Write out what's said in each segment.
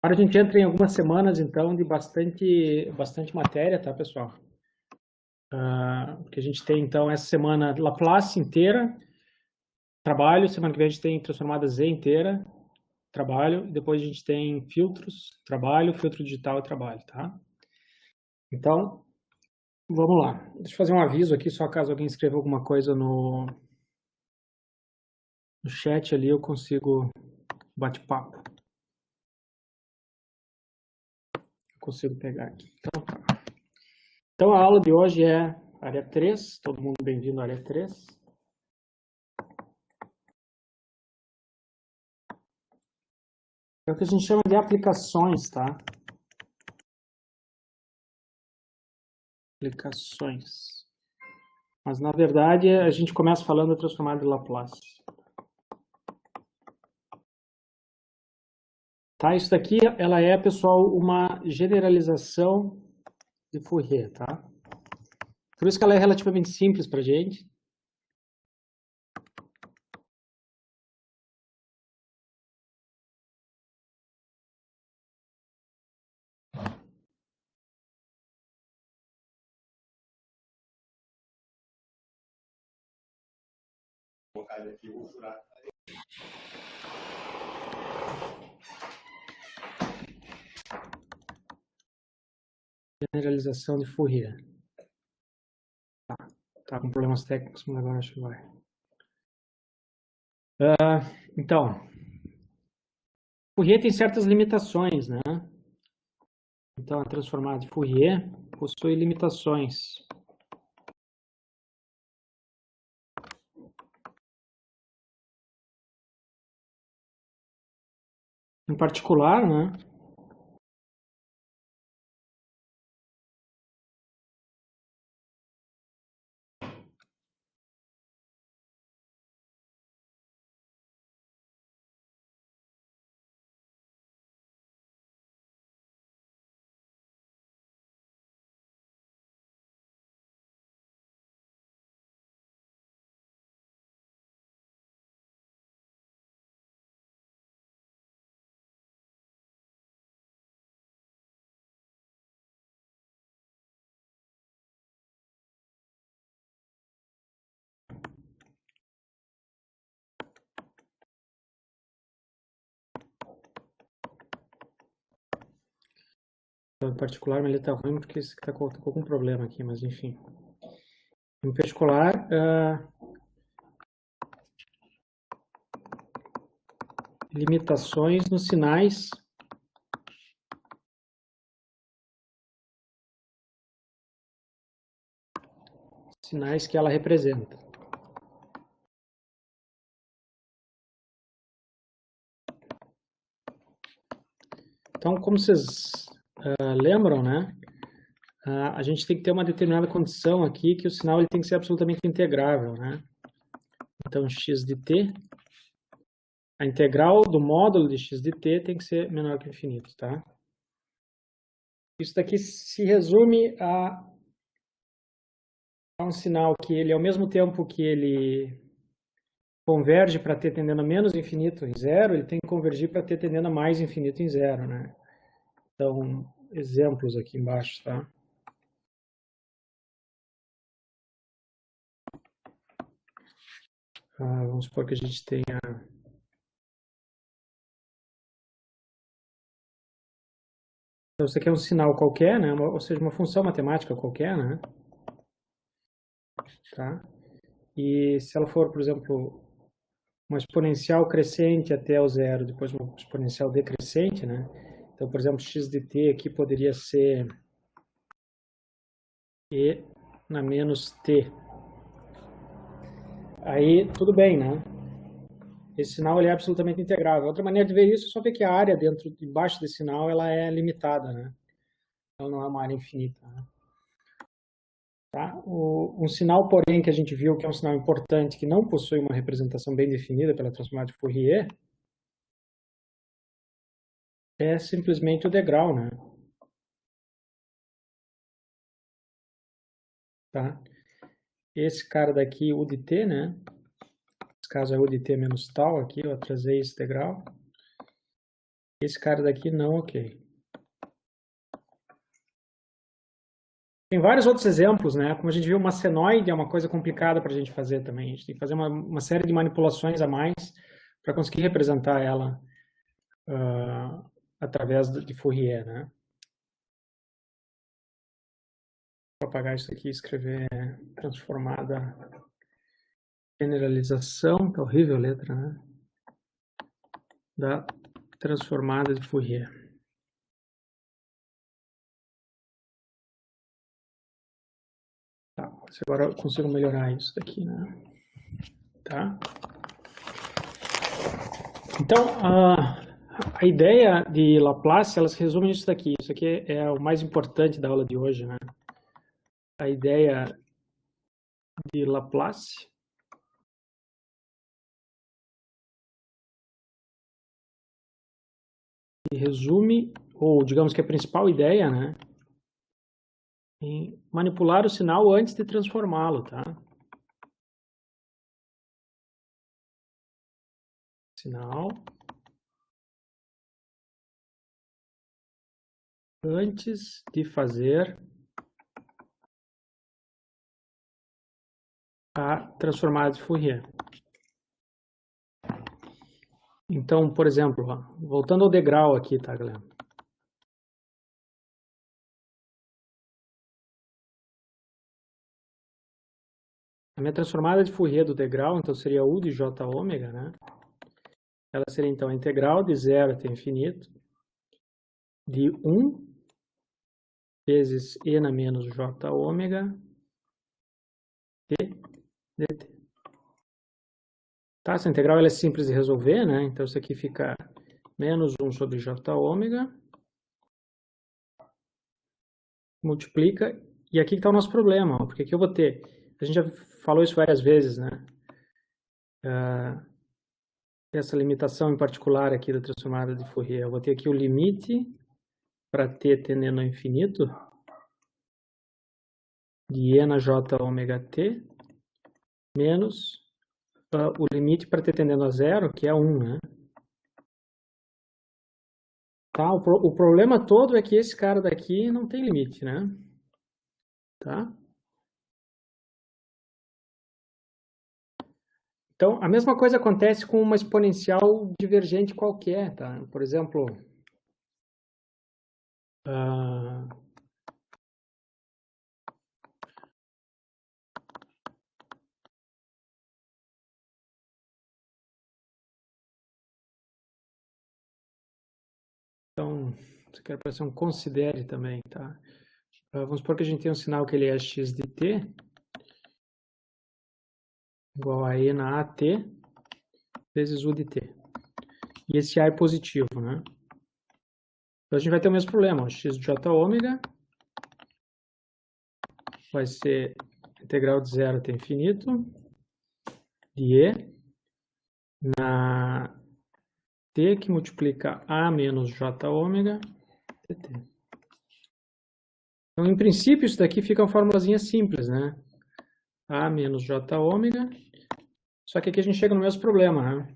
Agora a gente entra em algumas semanas, então, de bastante matéria, tá, pessoal? Porque a gente tem, então, essa semana Laplace inteira, trabalho, semana que vem a gente tem transformada Z inteira, trabalho, e depois a gente tem filtros, trabalho, filtro digital e trabalho, tá? Então, vamos lá. Deixa eu fazer um aviso aqui, só caso alguém escreva alguma coisa no chat ali, eu consigo bate-papo. Eu consigo pegar aqui. Então, tá. Então, a aula de hoje é área 3, todo mundo bem-vindo à área 3. É o que a gente chama de aplicações, tá? Aplicações. Mas, na verdade, a gente começa falando da transformada de Laplace. Tá? Isso daqui, ela é, pessoal, uma generalização de Fourier, tá? Por isso que ela é relativamente simples para a gente. Generalização de Fourier. Tá com problemas técnicos, mas agora acho que vai. Então, Fourier tem certas limitações, né? Então, a transformada de Fourier possui limitações. Em particular, né? Em particular, mas ele está ruim porque esse está com algum problema aqui, mas enfim. Em particular, limitações nos sinais que ela representa. Então, como vocês lembram, né? A gente tem que ter uma determinada condição aqui que o sinal ele tem que ser absolutamente integrável, né? Então, x de t, a integral do módulo de x de t tem que ser menor que o infinito, tá? Isso daqui se resume a um sinal que ele, ao mesmo tempo que ele converge para t tendendo a menos infinito em zero, ele tem que convergir para t tendendo a mais infinito em zero, né? Então, exemplos aqui embaixo, tá? Vamos supor que a gente tenha... Então, isso aqui é um sinal qualquer, né? Ou seja, uma função matemática qualquer, né? Tá? E se ela for, por exemplo, uma exponencial crescente até o zero, depois uma exponencial decrescente, né? Então, por exemplo, x de t aqui poderia ser e na menos t. Aí, tudo bem, né? Esse sinal ele é absolutamente integrável. Outra maneira de ver isso é só ver que a área debaixo desse sinal ela é limitada, né? Ela não é uma área infinita, né? Tá? Um sinal, porém, que a gente viu que é um sinal importante, que não possui uma representação bem definida pela transformada de Fourier, é simplesmente o degrau, né? Tá? Esse cara daqui, U de t, né? Nesse caso é U de t menos tal aqui, eu atrasei esse degrau. Esse cara daqui não, ok. Tem vários outros exemplos, né? Como a gente viu, uma senoide é uma coisa complicada para a gente fazer também. A gente tem que fazer uma série de manipulações a mais para conseguir representar ela através de Fourier, né? Vou apagar isso aqui e escrever transformada generalização, que é horrível a letra, né? Da transformada de Fourier. Tá, agora eu consigo melhorar isso daqui, né? Tá? Então, a ideia de Laplace, ela se resume nisso daqui. Isso aqui é o mais importante da aula de hoje, né? A ideia de Laplace se resume, ou digamos que a principal ideia, né? Em manipular o sinal antes de transformá-lo, tá? Sinal antes de fazer a transformada de Fourier. Então, por exemplo, voltando ao degrau aqui, tá, galera? A minha transformada de Fourier do degrau, então, seria U de J ômega, né? Ela seria, então, a integral de 0 até infinito de 1 vezes E na menos J ômega dt. Tá? Essa integral ela é simples de resolver, né? Então, isso aqui fica menos 1 sobre J ômega. Multiplica. E aqui que está o nosso problema, ó, porque aqui eu vou ter... A gente já falou isso várias vezes, né? Essa limitação em particular aqui da transformada de Fourier. Eu vou ter aqui o limite para t tendendo ao infinito de E na J ômega t menos o limite para t tendendo a zero, que é 1, né? Tá? O problema todo é que esse cara daqui não tem limite, né? Tá? Então, a mesma coisa acontece com uma exponencial divergente qualquer, tá? Por exemplo, então, se quer para ser um considere também, tá? Vamos supor que a gente tem um sinal que ele é x de t igual a E na AT vezes U de t. E esse A é positivo, né? Então a gente vai ter o mesmo problema, ó, x de j ômega vai ser integral de 0 até infinito de E na t que multiplica A menos j ômega dt. Então, em princípio, isso daqui fica uma formulazinha simples, né? A menos j ômega. Só que aqui a gente chega no mesmo problema, né?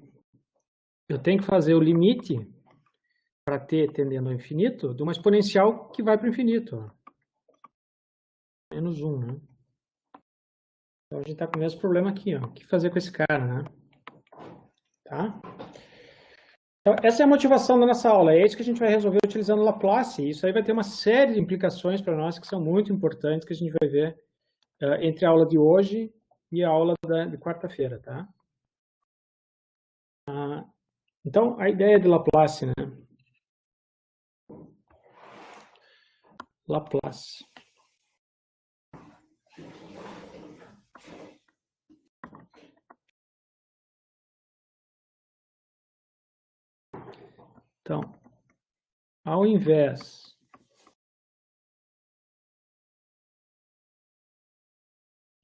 Eu tenho que fazer o limite para t tendendo ao infinito de uma exponencial que vai para o infinito. Ó. Menos 1, né? Então, a gente está com o mesmo problema aqui, ó. O que fazer com esse cara, né? Tá? Então, essa é a motivação da nossa aula. É isso que a gente vai resolver utilizando Laplace. Isso aí vai ter uma série de implicações para nós que são muito importantes, que a gente vai ver entre a aula de hoje e a aula de quarta-feira, tá? Então, a ideia de Laplace, né? Laplace. Então, ao invés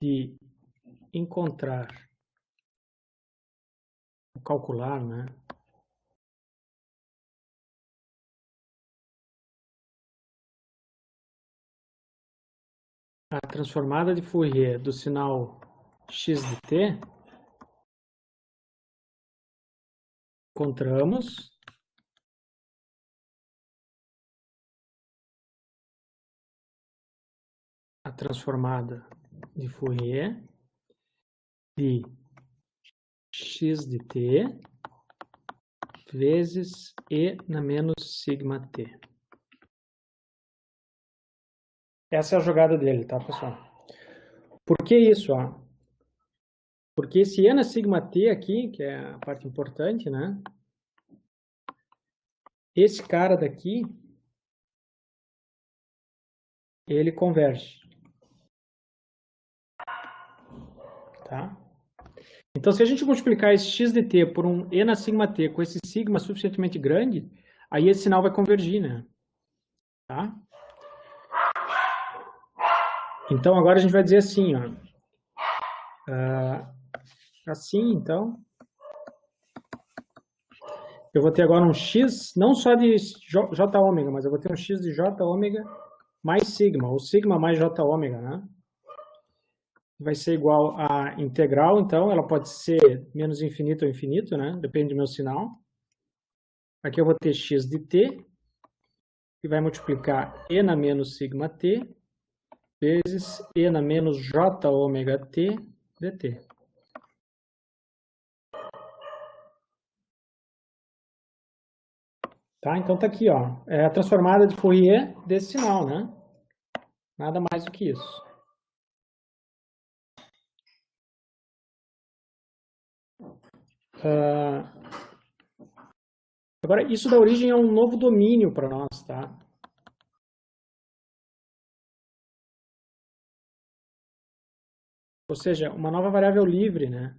de encontrar, calcular, né? A transformada de Fourier do sinal x de t, encontramos transformada de Fourier de x de t vezes e na menos sigma t. Essa é a jogada dele, tá, pessoal? Por que isso? Ó? Porque esse e na sigma t aqui, que é a parte importante, né? Esse cara daqui, ele converge. Tá? Então, se a gente multiplicar esse x de t por um e na sigma t com esse sigma suficientemente grande, aí esse sinal vai convergir, né? Tá? Então, agora a gente vai dizer assim, ó. Assim, então, eu vou ter agora um x, não só de j ômega, mas eu vou ter um x de j ômega mais sigma, ou sigma mais j ômega, né? Vai ser igual a integral, então, ela pode ser menos infinito ou infinito, né? Depende do meu sinal. Aqui eu vou ter x de t, que vai multiplicar e na menos sigma t, vezes e na menos j ômega t dt. Tá? Então tá aqui, ó. É a transformada de Fourier desse sinal, né? Nada mais do que isso. Agora, isso da origem é um novo domínio para nós, tá? Ou seja, uma nova variável livre, né?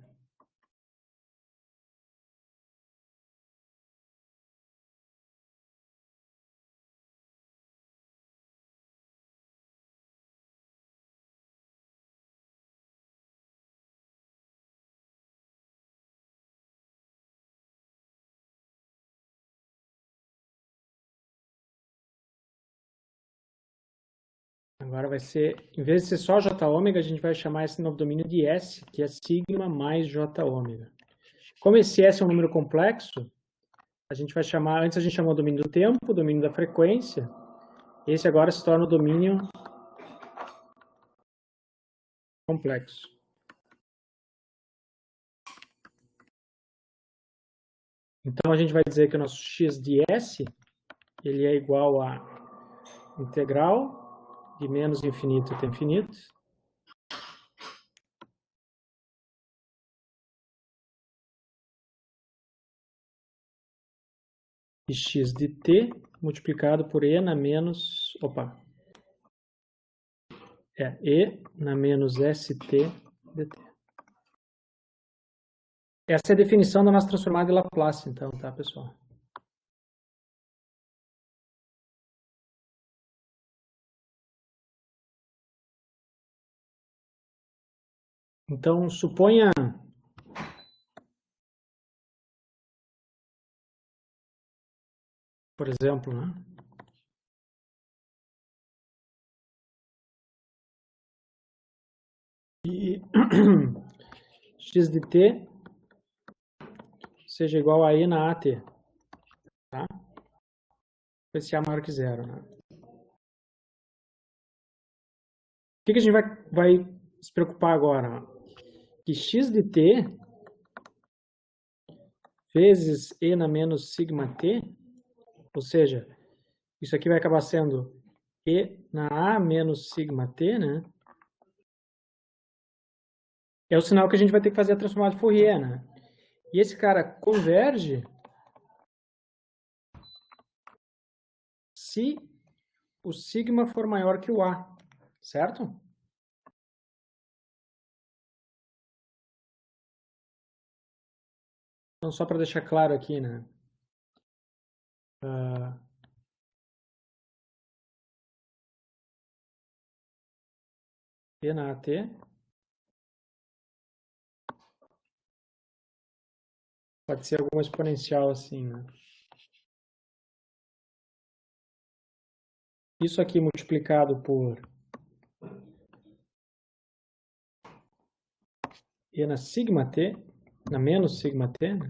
Agora vai ser, em vez de ser só j ômega, a gente vai chamar esse novo domínio de S, que é sigma mais j ômega. Como esse S é um número complexo, a gente vai chamar, antes a gente chamou o domínio do tempo, o domínio da frequência. Esse agora se torna o domínio complexo. Então a gente vai dizer que o nosso x de S, ele é igual a integral de menos infinito até infinito, de x de t multiplicado por e na menos, e na menos st dt. Essa é a definição da nossa transformada de Laplace, então, tá, pessoal? Então, suponha, por exemplo, né? E x de t seja igual a e na at, tá? Esse a maior que zero, né? O que a gente vai se preocupar agora? Que x de t vezes e na menos sigma t, ou seja, isso aqui vai acabar sendo e na a menos sigma t, né? É o sinal que a gente vai ter que fazer a transformada de Fourier, né? E esse cara converge se o sigma for maior que o a, certo? Então, só para deixar claro aqui, né? E na AT pode ser alguma exponencial assim, né? Isso aqui multiplicado por e na sigma t, na menos sigma t, né?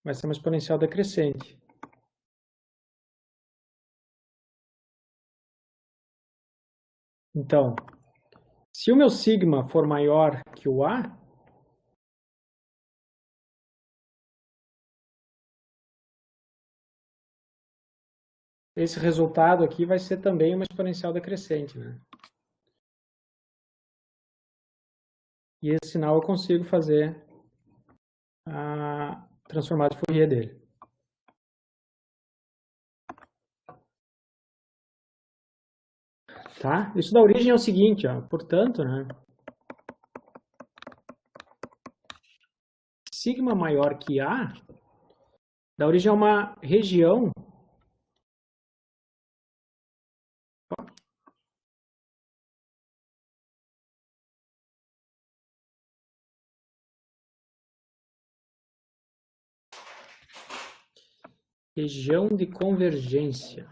Vai ser uma exponencial decrescente. Então, Se o meu sigma for maior que o A, esse resultado aqui vai ser também uma exponencial decrescente, né? E esse sinal eu consigo fazer a transformada de Fourier dele. Tá? Isso da origem é o seguinte, ó, portanto, né? Sigma maior que A, da origem é uma região de convergência.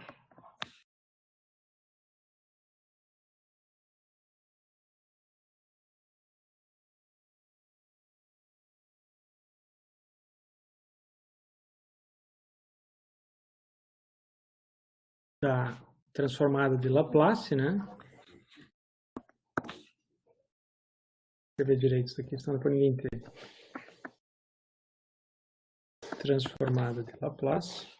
Da transformada de Laplace, né? Deixa eu ver direito isso aqui, senão depois ninguém entende. Transformada de Laplace.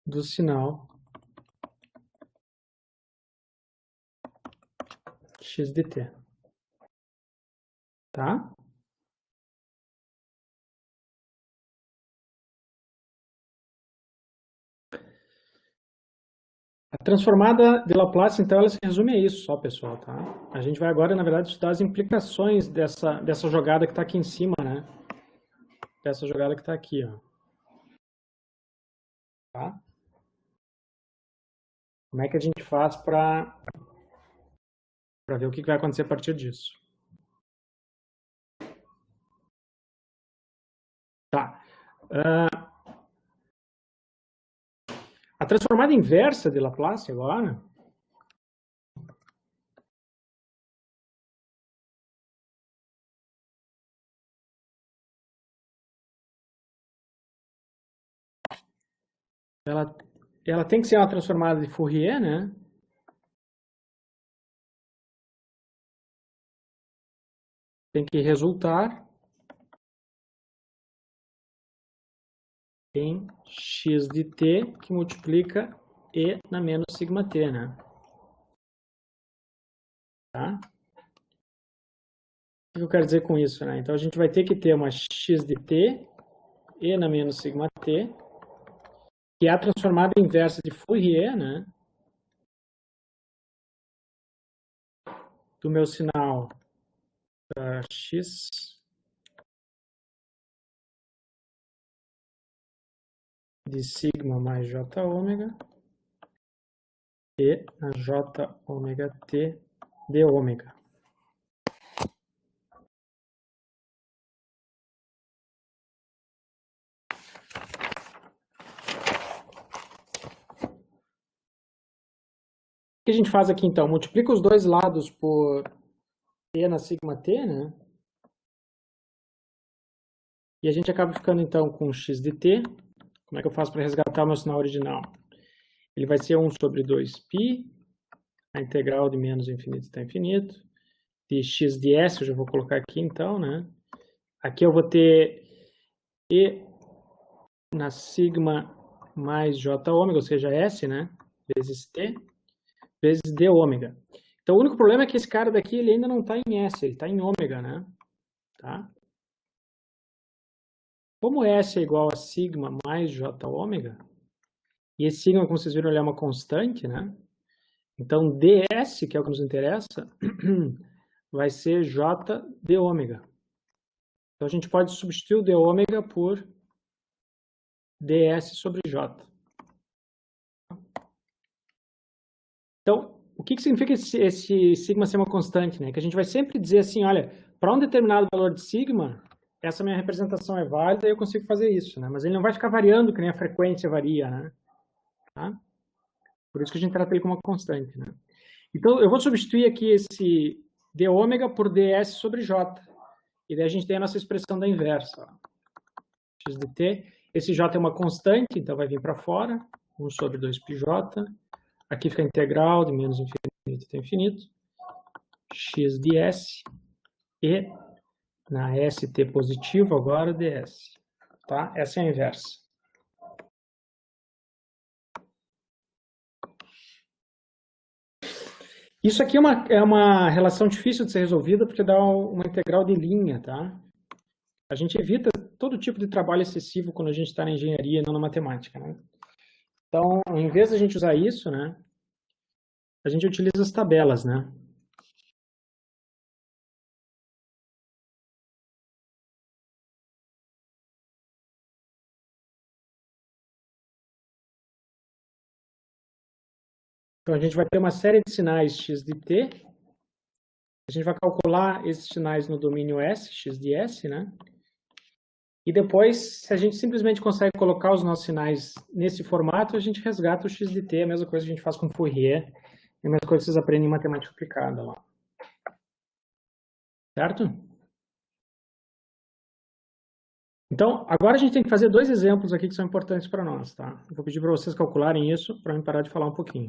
Do sinal x de t. Tá? A transformada de Laplace, então, ela se resume a isso só, pessoal, tá? A gente vai agora, na verdade, estudar as implicações dessa jogada que está aqui em cima, né? Dessa jogada que está aqui, ó. Tá? Como é que a gente faz para ver o que vai acontecer a partir disso? Tá. A transformada inversa de Laplace agora ela tem que ser uma transformada de Fourier, né? Tem que resultar em x de t que multiplica e na menos sigma t, né? Tá? O que eu quero dizer com isso, né? Então a gente vai ter que ter uma x de t e na menos sigma t, que é a transformada inversa de Fourier, né? Do meu sinal x de sigma mais j ômega e na j ômega t de ômega. O que a gente faz aqui então? Multiplica os dois lados por e na sigma t, né? E a gente acaba ficando então com x de t. Como é que eu faço para resgatar o meu sinal original? Ele vai ser 1 sobre 2π, a integral de menos infinito até infinito, de x de s, eu já vou colocar aqui então, né? Aqui eu vou ter e na sigma mais j ômega, ou seja, s, né? Vezes t, vezes d ômega. Então o único problema é que esse cara daqui ele ainda não está em s, ele está em ômega, né? Tá? Como S é igual a sigma mais j ômega, e esse sigma, como vocês viram, ele é uma constante, né? Então, ds, que é o que nos interessa, vai ser j de ômega. Então, a gente pode substituir o de ômega por ds sobre j. Então, o que significa esse sigma ser uma constante, né? Que a gente vai sempre dizer assim, olha, para um determinado valor de sigma, essa minha representação é válida e eu consigo fazer isso, né? Mas ele não vai ficar variando que nem a frequência varia, né? Tá? Por isso que a gente trata ele como uma constante, né? Então, eu vou substituir aqui esse d ômega por ds sobre j. E daí a gente tem a nossa expressão da inversa. Ó. X de t. Esse j é uma constante, então vai vir para fora. 1 sobre 2πj. Aqui fica a integral de menos infinito até infinito. X de S. E na ST positivo agora ds. Tá? Essa é a inversa. Isso aqui é uma relação difícil de ser resolvida porque dá uma integral de linha, tá? A gente evita todo tipo de trabalho excessivo quando a gente está na engenharia e não na matemática, né? Então, em vez de a gente usar isso, né, a gente utiliza as tabelas, né? Então, a gente vai ter uma série de sinais x de t. A gente vai calcular esses sinais no domínio S, x de S, né? E depois, se a gente simplesmente consegue colocar os nossos sinais nesse formato, a gente resgata o x de t, a mesma coisa que a gente faz com Fourier, é a mesma coisa que vocês aprendem em matemática aplicada lá. Certo? Então, agora a gente tem que fazer dois exemplos aqui que são importantes para nós, tá? Eu vou pedir para vocês calcularem isso para eu parar de falar um pouquinho.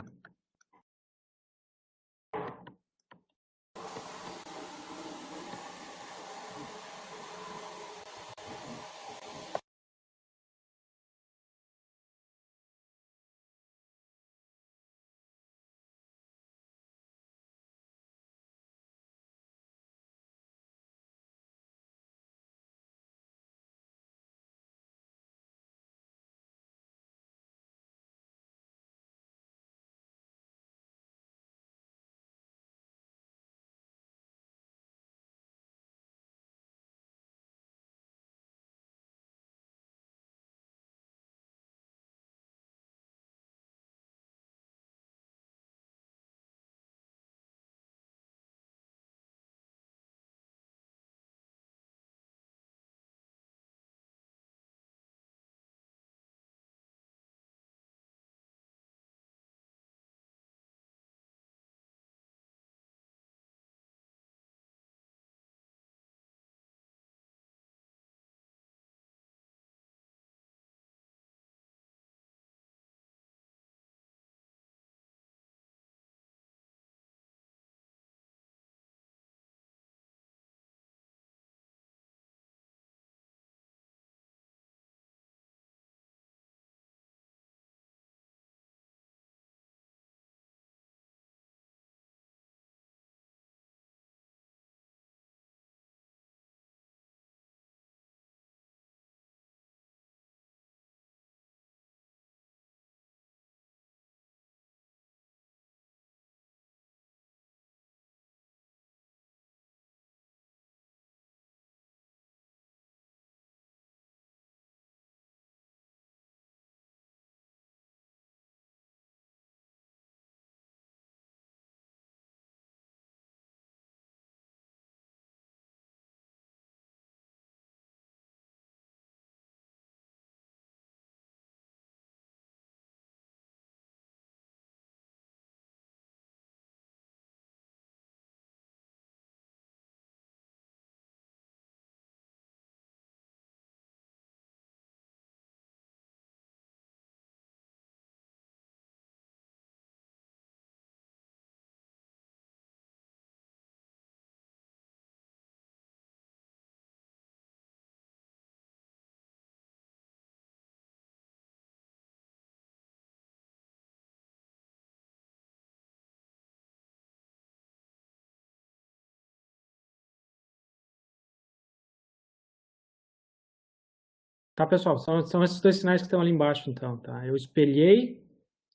Tá, pessoal? São esses dois sinais que estão ali embaixo, então, tá? Eu espelhei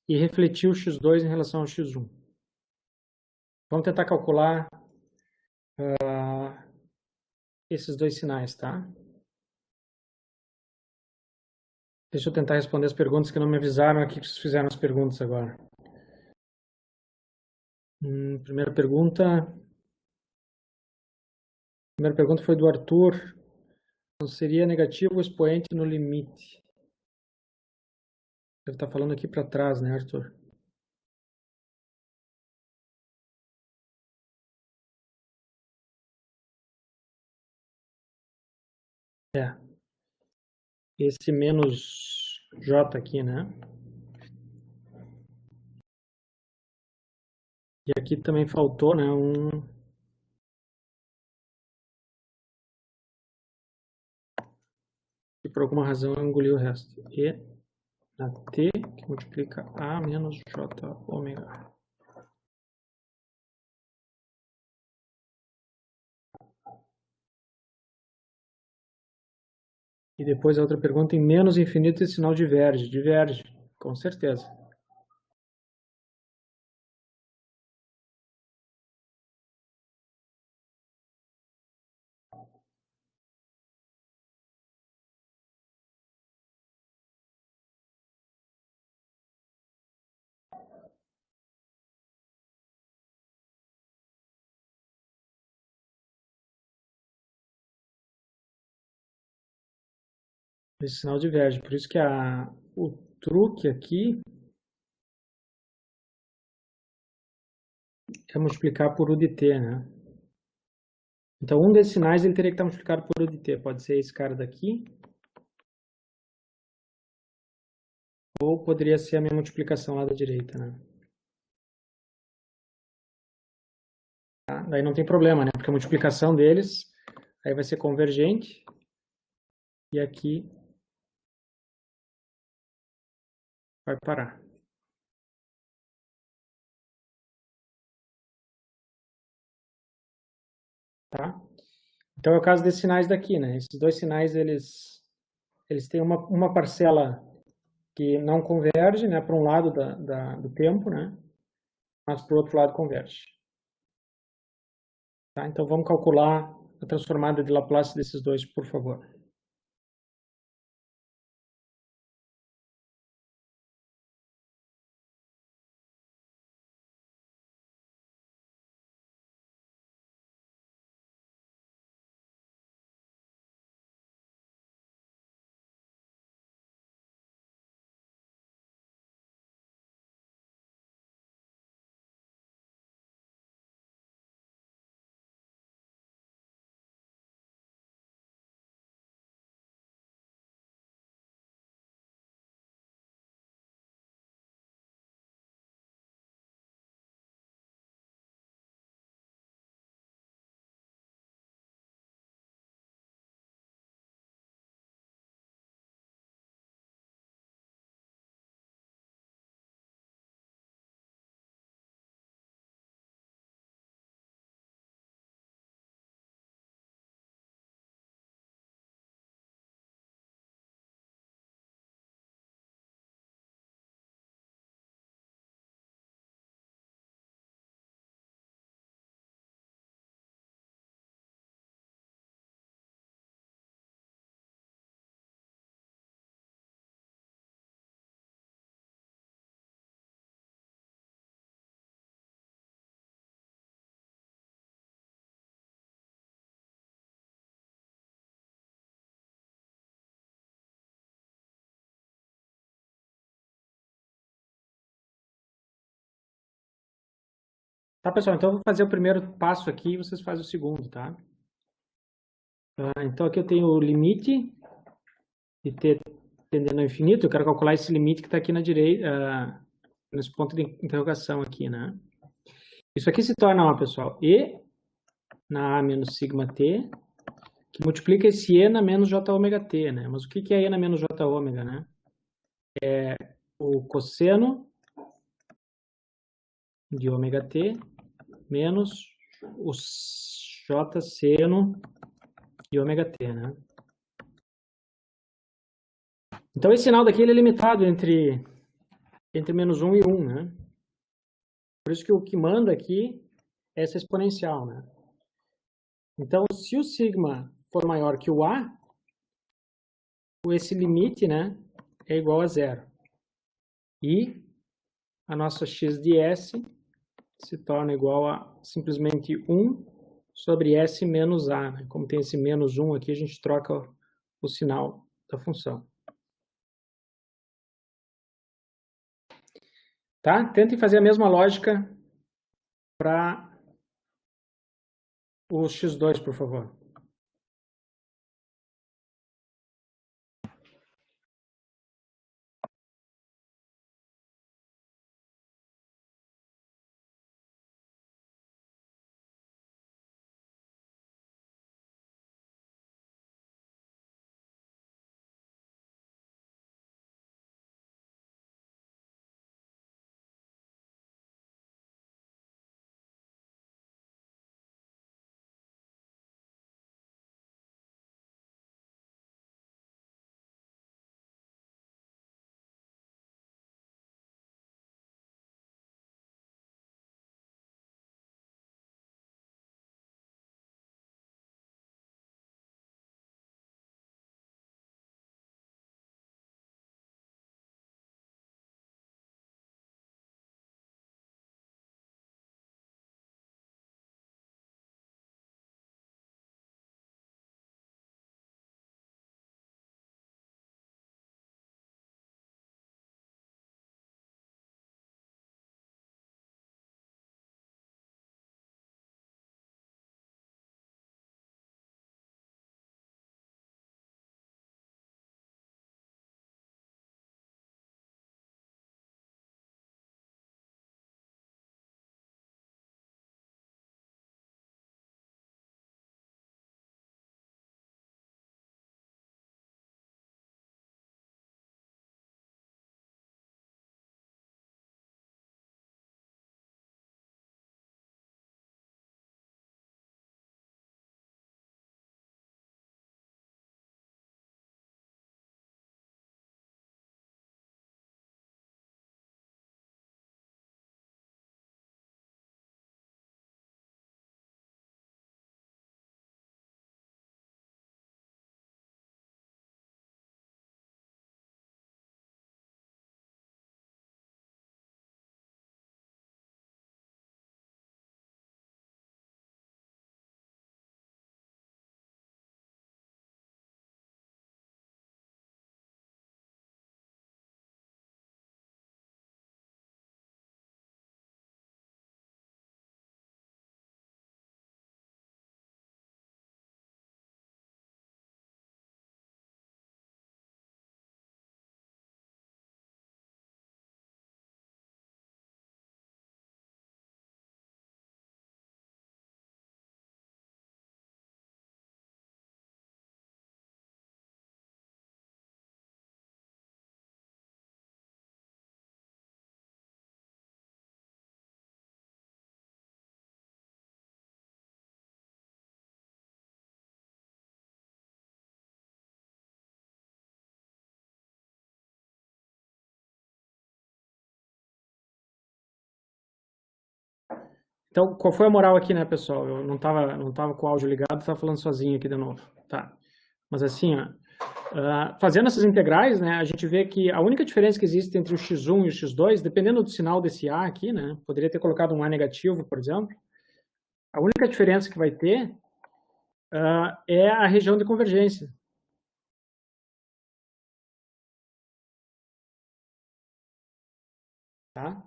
e refleti o x2 em relação ao x1. Vamos tentar calcular esses dois sinais, tá? Deixa eu tentar responder as perguntas que não me avisaram aqui que vocês fizeram as perguntas agora. Primeira pergunta foi do Arthur. Não seria negativo o expoente no limite? Ele está falando aqui para trás, né, Arthur? É. Esse menos J aqui, né? E aqui também faltou, né, e por alguma razão eu engoli o resto. E na T, que multiplica A menos J ômega. E depois a outra pergunta, em menos infinito esse sinal diverge. Diverge, com certeza. Esse sinal diverge. Por isso que o truque aqui é multiplicar por U de T, né? Então, um desses sinais ele teria que estar multiplicado por U de T. Pode ser esse cara daqui, ou poderia ser a minha multiplicação lá da direita, né? Tá? Daí não tem problema, né? Porque a multiplicação deles aí vai ser convergente. E aqui vai parar. Tá? Então é o caso desses sinais daqui, né? Esses dois sinais, eles têm uma parcela que não converge, né? Para um lado do tempo, né? Mas para o outro lado converge. Tá? Então vamos calcular a transformada de Laplace desses dois, por favor. Tá, pessoal? Então eu vou fazer o primeiro passo aqui e vocês fazem o segundo, tá? Então aqui eu tenho o limite de t tendendo ao infinito. Eu quero calcular esse limite que está aqui na direita, nesse ponto de interrogação aqui, né? Isso aqui se torna, ó, pessoal, E na A menos sigma t, que multiplica esse E na menos J ômega t, né? Mas o que é E na menos J ômega, né? É o cosseno de ômega t menos o J seno de ômega t, né? Então esse sinal daqui ele é limitado entre menos 1 e 1, né? Por isso que o que manda aqui é essa exponencial, né? Então, se o sigma for maior que o A, esse limite, né, é igual a zero. E a nossa x de S se torna igual a simplesmente 1 sobre S menos A, né? Como tem esse menos 1 aqui, a gente troca o sinal da função. Tá? Tentem fazer a mesma lógica para o x2, por favor. Então, qual foi a moral aqui, né, pessoal? Eu não tava com o áudio ligado, estava falando sozinho aqui de novo, tá? Mas assim, ó, fazendo essas integrais, né, a gente vê que a única diferença que existe entre o x1 e o x2, dependendo do sinal desse A aqui, né, poderia ter colocado um A negativo, por exemplo, a única diferença que vai ter é a região de convergência. Tá?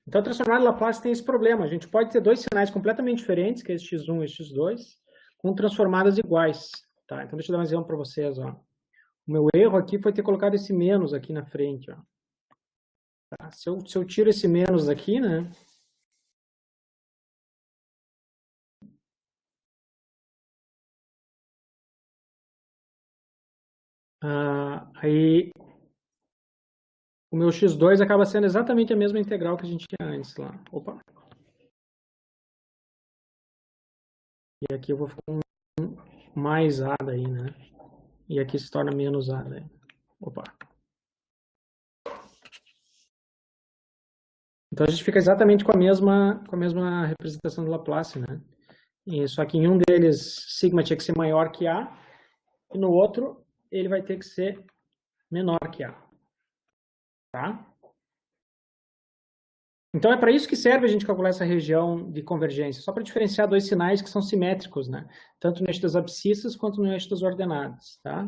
Então, a transformada de Laplace tem esse problema. A gente pode ter dois sinais completamente diferentes, que é esse x1 e esse x2, com transformadas iguais. Tá? Então, deixa eu dar um exemplo para vocês. Ó. O meu erro aqui foi ter colocado esse menos aqui na frente. Ó. Tá? Se eu tiro esse menos aqui, né? Aí o meu x2 acaba sendo exatamente a mesma integral que a gente tinha antes lá. Opa. E aqui eu vou ficar com mais A daí, né? E aqui se torna menos A daí. Opa. Então a gente fica exatamente com a mesma representação do Laplace, né? E só que em um deles, sigma tinha que ser maior que A, e no outro, ele vai ter que ser menor que A. Tá? Então é para isso que serve a gente calcular essa região de convergência, só para diferenciar dois sinais que são simétricos, né? Tanto no eixo das abscissas quanto no eixo das ordenadas, tá?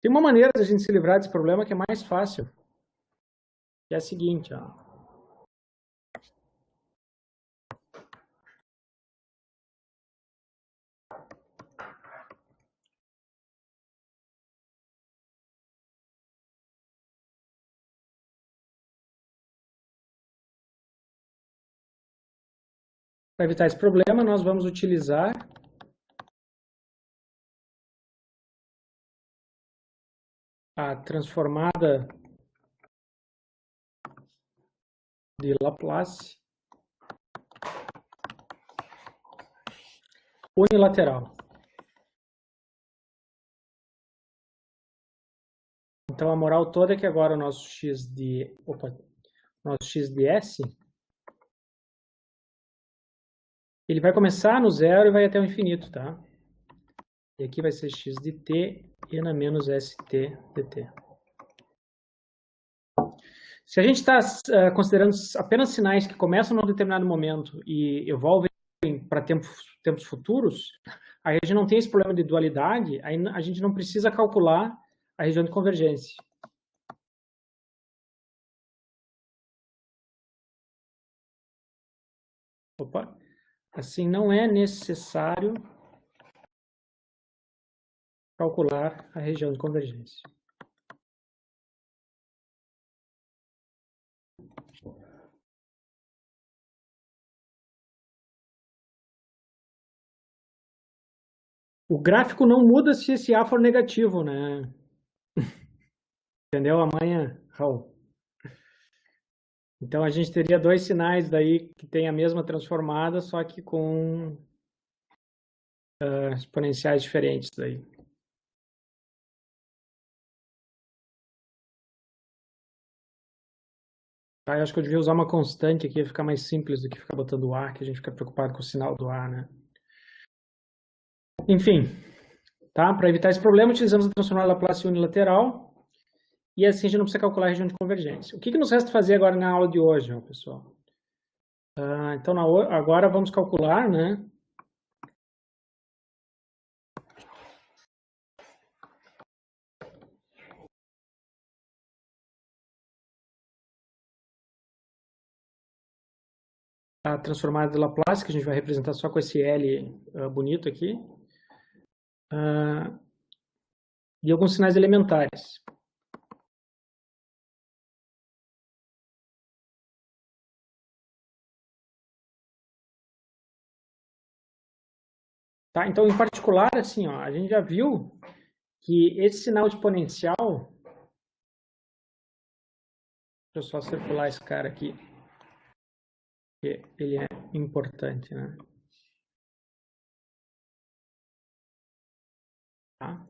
Tem uma maneira da gente se livrar desse problema que é mais fácil, que é a seguinte, ó. Para evitar esse problema, nós vamos utilizar a transformada de Laplace unilateral. Então, a moral toda é que agora o nosso x de S, ele vai começar no zero e vai até o infinito, tá? E aqui vai ser x de t e na menos st dt. Se a gente está considerando apenas sinais que começam num determinado momento e evolvem para tempos futuros, aí a gente não tem esse problema de dualidade, aí a gente não precisa calcular a região de convergência. Opa! Assim, não é necessário calcular a região de convergência. O gráfico não muda se esse A for negativo, né? Entendeu? Amanhã, Raul. Então, a gente teria dois sinais daí que tem a mesma transformada, só que com exponenciais diferentes daí. Tá, eu acho que eu devia usar uma constante aqui, ia ficar mais simples do que ficar botando o A, que a gente fica preocupado com o sinal do A, né? Enfim, tá? Para evitar esse problema, utilizamos a transformada Laplace unilateral e assim a gente não precisa calcular a região de convergência. O que nos resta fazer agora na aula de hoje, ó, pessoal? Então, agora vamos calcular, né? A transformada de Laplace, que a gente vai representar só com esse L bonito aqui. E alguns sinais elementares. Tá? Então, em particular, assim, ó, a gente já viu que esse sinal exponencial, deixa eu só circular esse cara aqui, que ele é importante, né? Tá?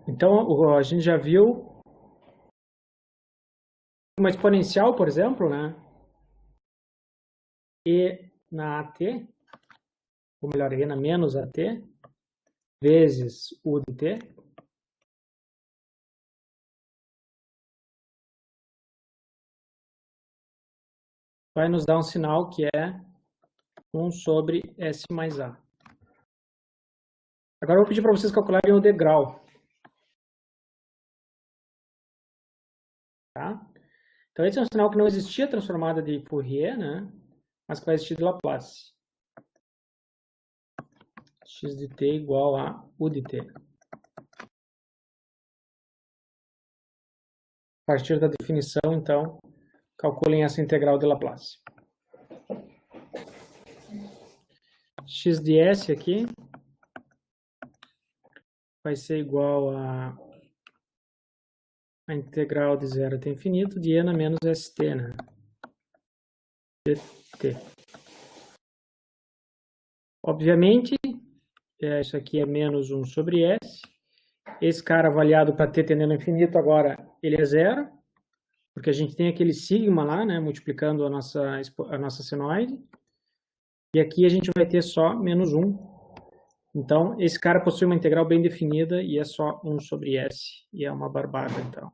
Então, a gente já viu uma exponencial, por exemplo, né? E na AT, ou melhor, E na menos AT, vezes U de T, vai nos dar um sinal que é 1 sobre S mais A. Agora eu vou pedir para vocês calcularem o degrau. Tá? Então esse é um sinal que não existia transformada de Fourier, né? Mas que vai existir de Laplace. X de t igual a U de t. A partir da definição, então, calculem essa integral de Laplace. X de S aqui vai ser igual a integral de 0 até infinito de n menos st, né? dt. Obviamente, isso aqui é menos 1 sobre S. Esse cara avaliado para t tendendo ao infinito, agora ele é 0, porque a gente tem aquele sigma lá, né, multiplicando a nossa senoide. E aqui a gente vai ter só menos 1. Então, esse cara possui uma integral bem definida e é só 1 sobre S. E é uma barbada, então.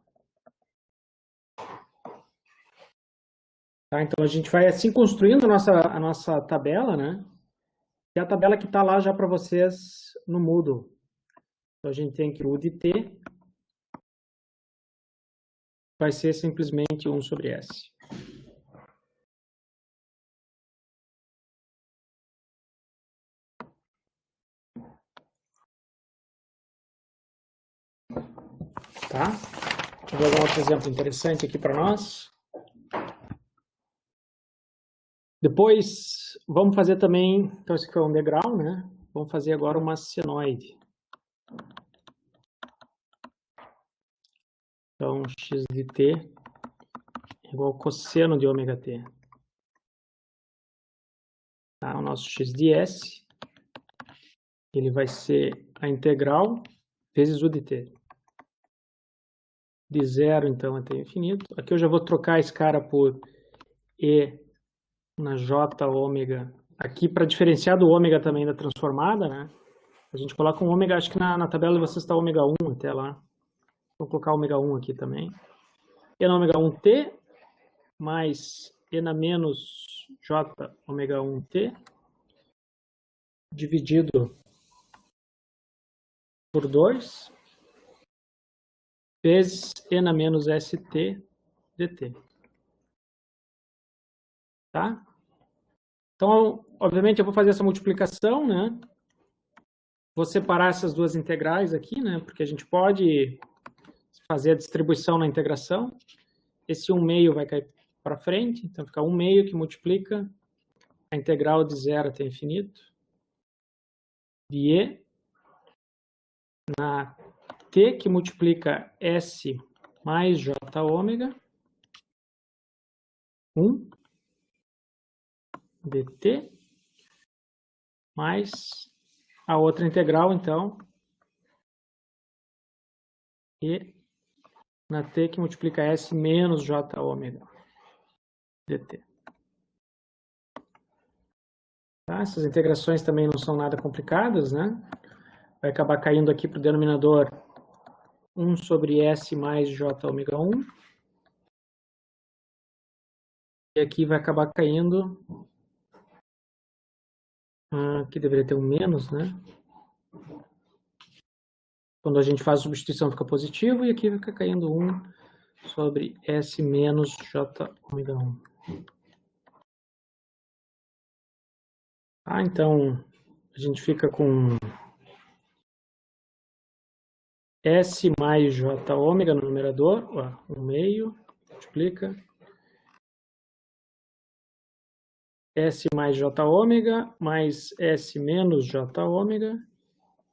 Tá, então, a gente vai assim construindo a nossa tabela, né? E a tabela que está lá já para vocês no Moodle. Então, a gente tem que o de t vai ser simplesmente 1 sobre S. Tá? Deixa eu ver algum outro exemplo interessante aqui para nós. Depois, vamos fazer também, então esse aqui foi um degrau, né? Vamos fazer agora uma senoide. Então, x de t é igual ao cosseno de ômega t. Tá? O nosso x de s, ele vai ser a integral vezes u de t. De 0, então, até infinito. Aqui eu já vou trocar esse cara por e na j ômega. Aqui, para diferenciar do ômega também da transformada, né? A gente coloca um ômega, acho que na tabela de vocês está ômega 1 até lá. Vou colocar ômega 1 aqui também. E na ômega 1t mais e na menos j ômega 1t dividido por 2 vezes e na menos st dt. Tá? Então, obviamente, eu vou fazer essa multiplicação, né? Vou separar essas duas integrais aqui, né? Porque a gente pode fazer a distribuição na integração. Esse 1/2 vai cair para frente, então fica 1/2 que multiplica a integral de 0 até infinito de e na t que multiplica s mais j ômega 1 dt mais a outra integral, então, e na t que multiplica s menos j ômega dt. Tá? Essas integrações também não são nada complicadas, né? Vai acabar caindo aqui para o denominador 1 sobre s mais j ômega 1. E aqui vai acabar caindo, que deveria ter um menos, né? Quando a gente faz a substituição fica positivo, e aqui fica caindo 1 sobre S menos J ômega 1. Então, a gente fica com S mais J ômega no numerador, 1/2, multiplica. S mais J ômega mais S menos J ômega,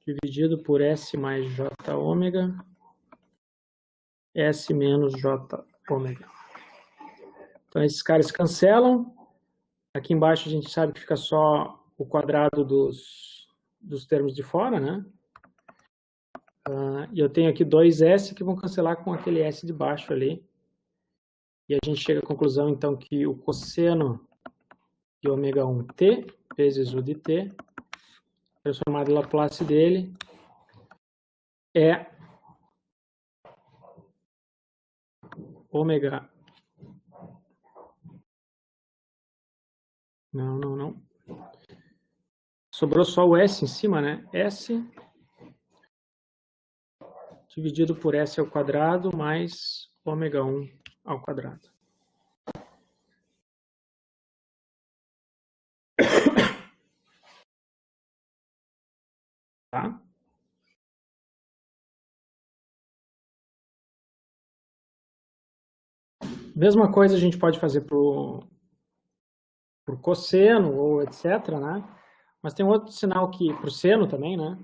dividido por S mais J ômega, S menos J ômega. Então, esses caras se cancelam. Aqui embaixo a gente sabe que fica só o quadrado dos termos de fora, né? E eu tenho aqui 2S que vão cancelar com aquele S de baixo ali. E a gente chega à conclusão, então, que o cosseno de ômega 1t vezes u de t, transformado em Laplace dele, é ômega... Não. Sobrou só o S em cima, né? S dividido por S ao quadrado mais ômega 1 ao quadrado. Tá? Mesma coisa a gente pode fazer para o cosseno ou etc, né? Mas tem um outro sinal que, para o seno também, né?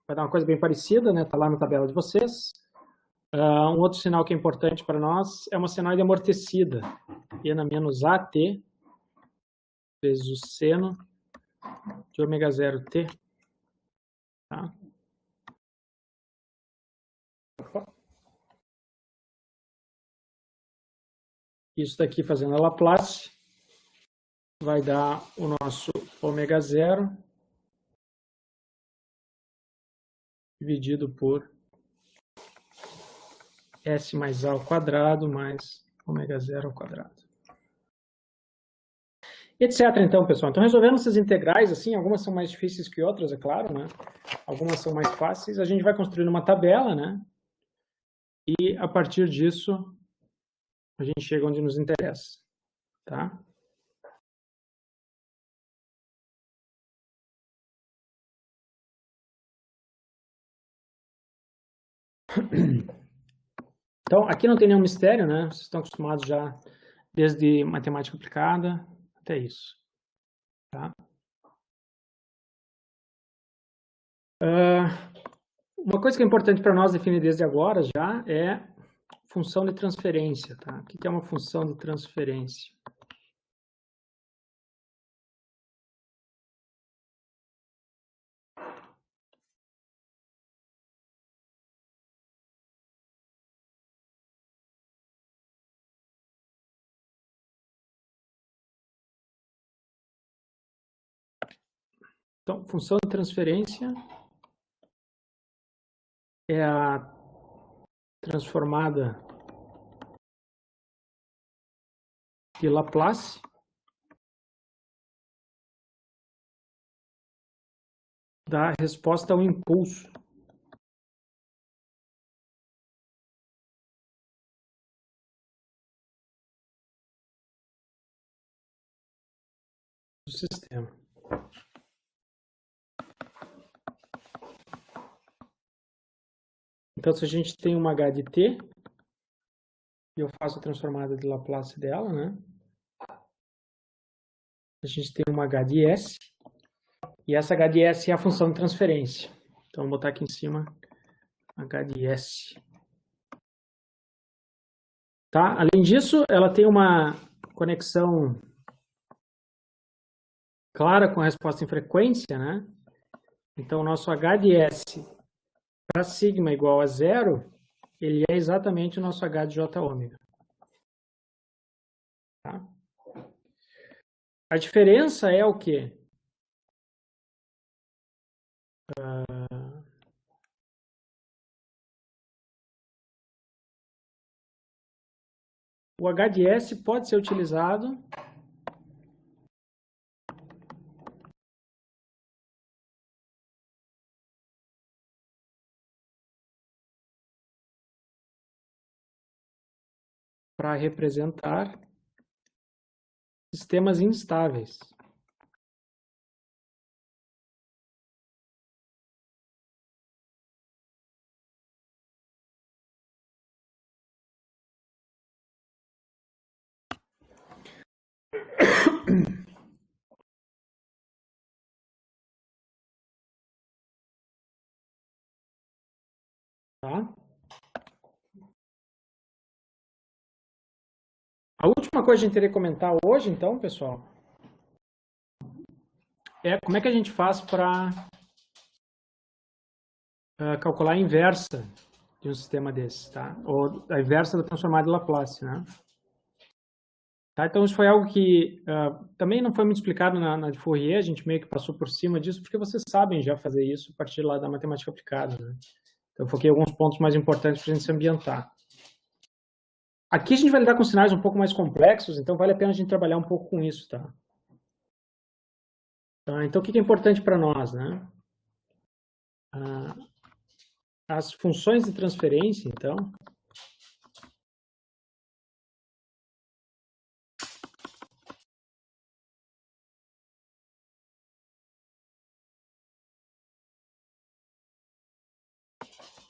Vai dar uma coisa bem parecida, né? Tá lá na tabela de vocês. Um outro sinal que é importante para nós é uma senoide amortecida. E na menos AT vezes o seno de ômega 0t. Tá? Isso daqui fazendo a Laplace vai dar o nosso ômega 0 dividido por S mais A ao quadrado mais ômega 0 ao quadrado. Etc, então, pessoal. Então, resolvendo essas integrais, assim, algumas são mais difíceis que outras, é claro, né? Algumas são mais fáceis. A gente vai construindo uma tabela, né? E, a partir disso, a gente chega onde nos interessa, tá? Então, aqui não tem nenhum mistério, né? Vocês estão acostumados já desde matemática aplicada até isso, tá? Uma coisa que é importante para nós definir desde agora já é função de transferência, tá? O que é uma função de transferência? Então, função de transferência é a transformada de Laplace da resposta ao impulso do sistema. Então, se a gente tem uma H de t, e eu faço a transformada de Laplace dela, né? A gente tem uma H de S, e essa H de S é a função de transferência. Então, vou botar aqui em cima H de S. Tá? Além disso, ela tem uma conexão clara com a resposta em frequência, né? Então, o nosso H de S para sigma igual a 0, ele é exatamente o nosso H de J ômega. Tá? A diferença é o quê? O H de S pode ser utilizado para representar sistemas instáveis. Tá? A última coisa que a gente teria que comentar hoje, então, pessoal, é como é que a gente faz para calcular a inversa de um sistema desse, tá? Ou a inversa da transformada de Laplace, né? Tá, então isso foi algo que também não foi muito explicado na de Fourier, a gente meio que passou por cima disso, porque vocês sabem já fazer isso a partir lá da matemática aplicada, né? Então eu foquei alguns pontos mais importantes para a gente se ambientar. Aqui a gente vai lidar com sinais um pouco mais complexos, então vale a pena a gente trabalhar um pouco com isso, tá? Então o que é importante para nós, né? As funções de transferência, então,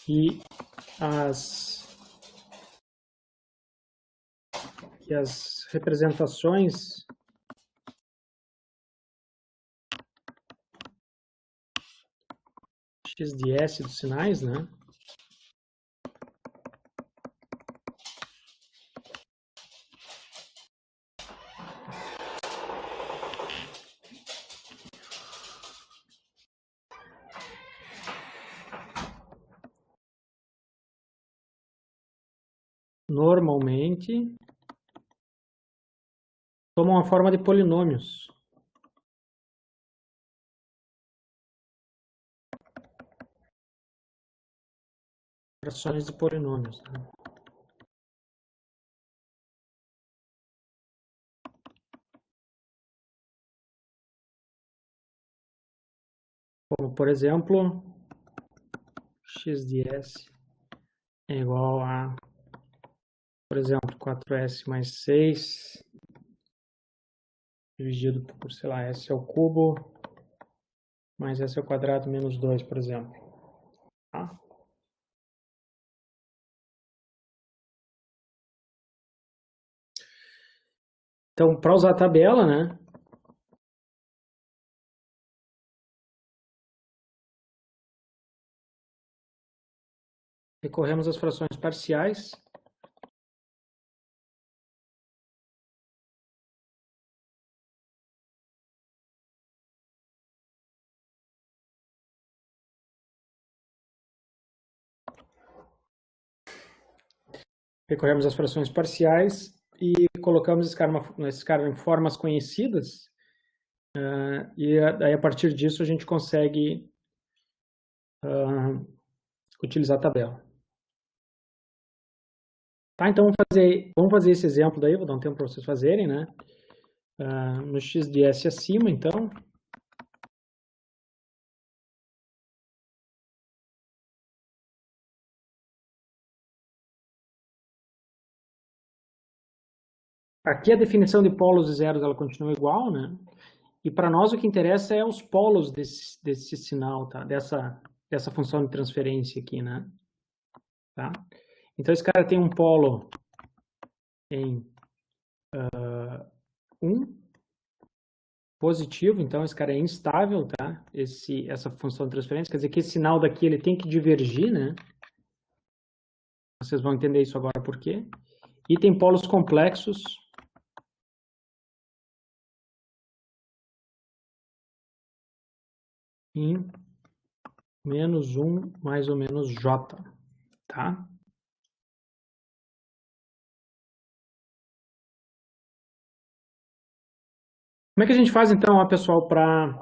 e as representações x de s dos sinais, né? Normalmente tomam a forma de polinômios. Frações de polinômios. Né? Como, por exemplo, x de s é igual a, por exemplo, 4s mais 6 dividido por, sei lá, s ao cubo mais s ao quadrado menos 2, por exemplo. Tá? Então, para usar a tabela, né? Recorremos às frações parciais. Recorremos às frações parciais e colocamos esse cara em formas conhecidas. E daí, a partir disso, a gente consegue utilizar a tabela. Tá, então vamos fazer esse exemplo daí, vou dar um tempo para vocês fazerem, né? No x de s acima, então. Aqui a definição de polos e zeros ela continua igual, né? E para nós o que interessa é os polos desse sinal, tá? Dessa função de transferência aqui, né? Tá? Então esse cara tem um polo em 1, positivo, então esse cara é instável, tá? Essa função de transferência, quer dizer que esse sinal daqui ele tem que divergir, né? Vocês vão entender isso agora por quê. E tem polos complexos em menos 1 mais ou menos j, tá? Como é que a gente faz, então, ó, pessoal, para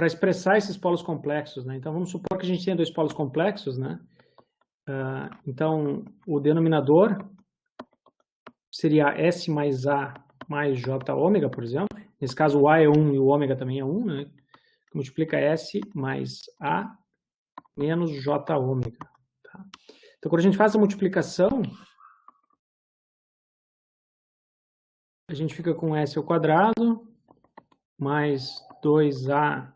expressar esses polos complexos, né? Então, vamos supor que a gente tenha dois polos complexos, né? Então, o denominador seria S mais A mais J ômega, por exemplo. Nesse caso, o A é 1 e o ômega também é 1, né? Multiplica S mais A menos J ômega. Tá? Então, quando a gente faz a multiplicação, a gente fica com S ao quadrado mais 2AS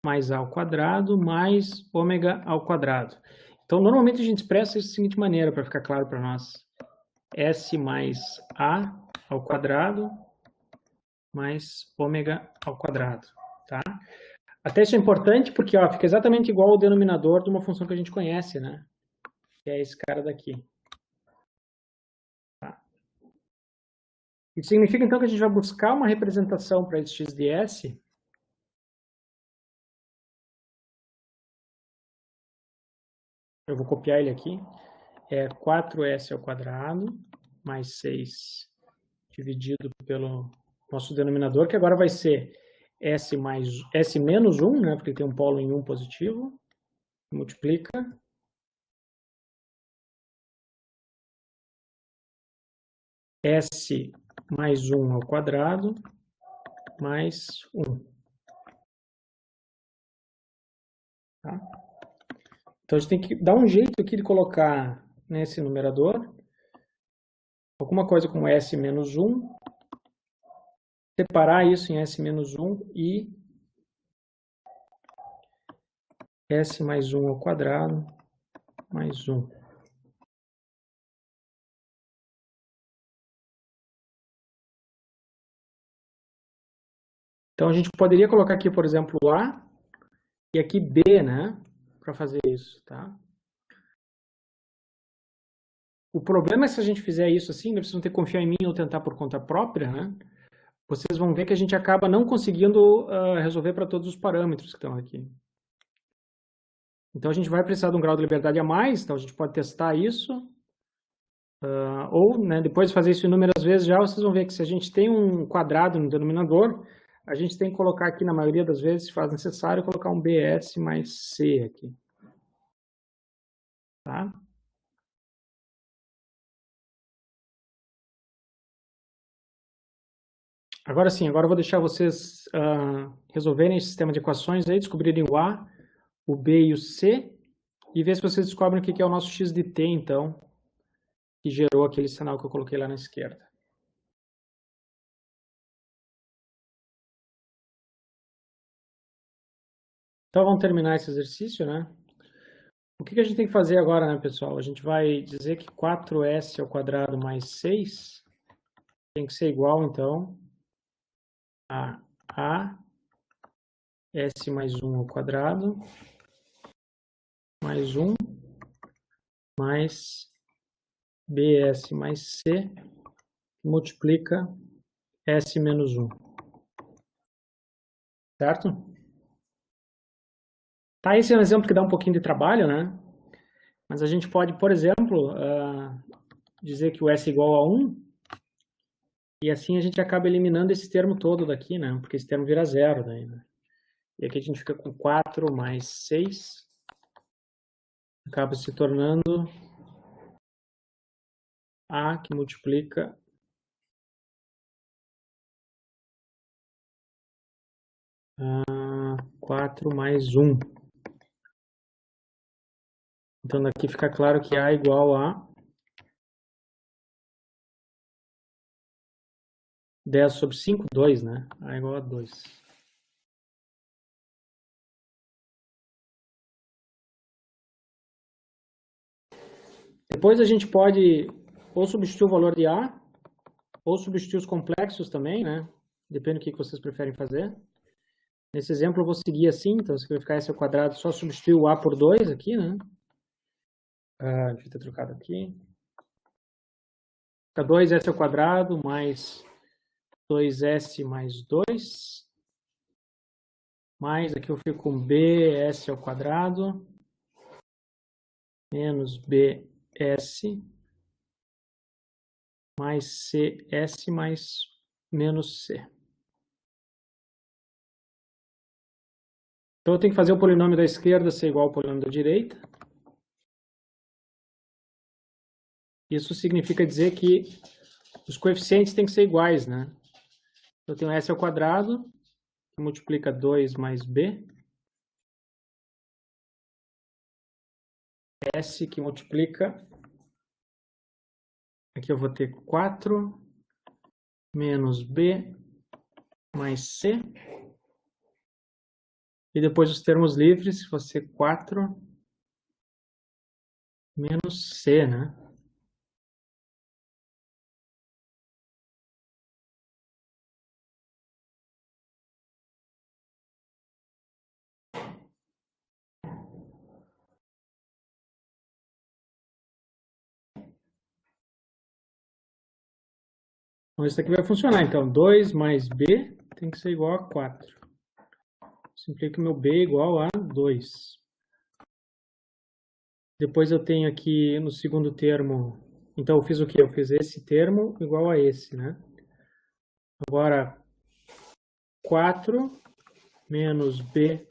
mais A ao quadrado mais ômega ao quadrado. Então, normalmente a gente expressa isso da seguinte maneira, para ficar claro para nós. S mais A ao quadrado mais ômega ao quadrado, tá? Até isso é importante porque ó, fica exatamente igual ao denominador de uma função que a gente conhece, né? Que é esse cara daqui. Tá? Isso significa, então, que a gente vai buscar uma representação para esse x de s eu vou copiar ele aqui, é 4s ao quadrado mais 6 dividido pelo nosso denominador, que agora vai ser s menos 1, né, porque tem um polo em 1 positivo, multiplica s mais 1 ao quadrado mais 1. Tá? Então, a gente tem que dar um jeito aqui de colocar nesse numerador alguma coisa como s menos 1, separar isso em s menos 1 e s mais 1 ao quadrado mais 1. Então, a gente poderia colocar aqui, por exemplo, A e aqui B, né, para fazer isso, tá? O problema é se a gente fizer isso assim, vocês vão ter que confiar em mim ou tentar por conta própria, né? Vocês vão ver que a gente acaba não conseguindo resolver para todos os parâmetros que estão aqui. Então, a gente vai precisar de um grau de liberdade a mais, então a gente pode testar isso. Ou, né, depois de fazer isso inúmeras vezes já, vocês vão ver que se a gente tem um quadrado no denominador, a gente tem que colocar aqui, na maioria das vezes, se faz necessário, colocar um BS mais C aqui. Tá? Agora sim, agora eu vou deixar vocês resolverem esse sistema de equações aí, descobrirem o A, o B e o C, e ver se vocês descobrem o que é o nosso x de t, então, que gerou aquele sinal que eu coloquei lá na esquerda. Então, vamos terminar esse exercício, né? O que a gente tem que fazer agora, né, pessoal? A gente vai dizer que 4s ao quadrado mais 6 tem que ser igual, então, a s mais 1 ao quadrado mais 1 mais bs mais c multiplica s menos 1. Certo? Tá, esse é um exemplo que dá um pouquinho de trabalho, né? Mas a gente pode, por exemplo, dizer que o s é igual a 1, e assim a gente acaba eliminando esse termo todo daqui, né? Porque esse termo vira zero daí, né? E aqui a gente fica com 4 mais 6, acaba se tornando A, que multiplica 4 mais 1. Então, daqui fica claro que A é igual a 10 sobre 5, 2, né? A é igual a 2. Depois a gente pode ou substituir o valor de A, ou substituir os complexos também, né? Depende do que vocês preferem fazer. Nesse exemplo eu vou seguir assim, então se verificar S ao quadrado, só substituir o A por 2 aqui, né? Deixa eu ter trocado aqui. Fica 2s ao quadrado mais 2s mais 2. Mais, aqui eu fico com bs ao quadrado menos bs mais cs mais menos c. Então eu tenho que fazer o polinômio da esquerda ser igual ao polinômio da direita. Isso significa dizer que os coeficientes têm que ser iguais, né? Eu tenho s ao quadrado, que multiplica 2 mais b. S que multiplica, aqui eu vou ter 4 menos b mais c. E depois os termos livres, vai ser 4 menos c, né? Então, isso aqui vai funcionar. Então, 2 mais b tem que ser igual a 4. Isso implica que meu b é igual a 2. Depois eu tenho aqui no segundo termo, então eu fiz o quê? Eu fiz esse termo igual a esse, né? Agora, 4 menos B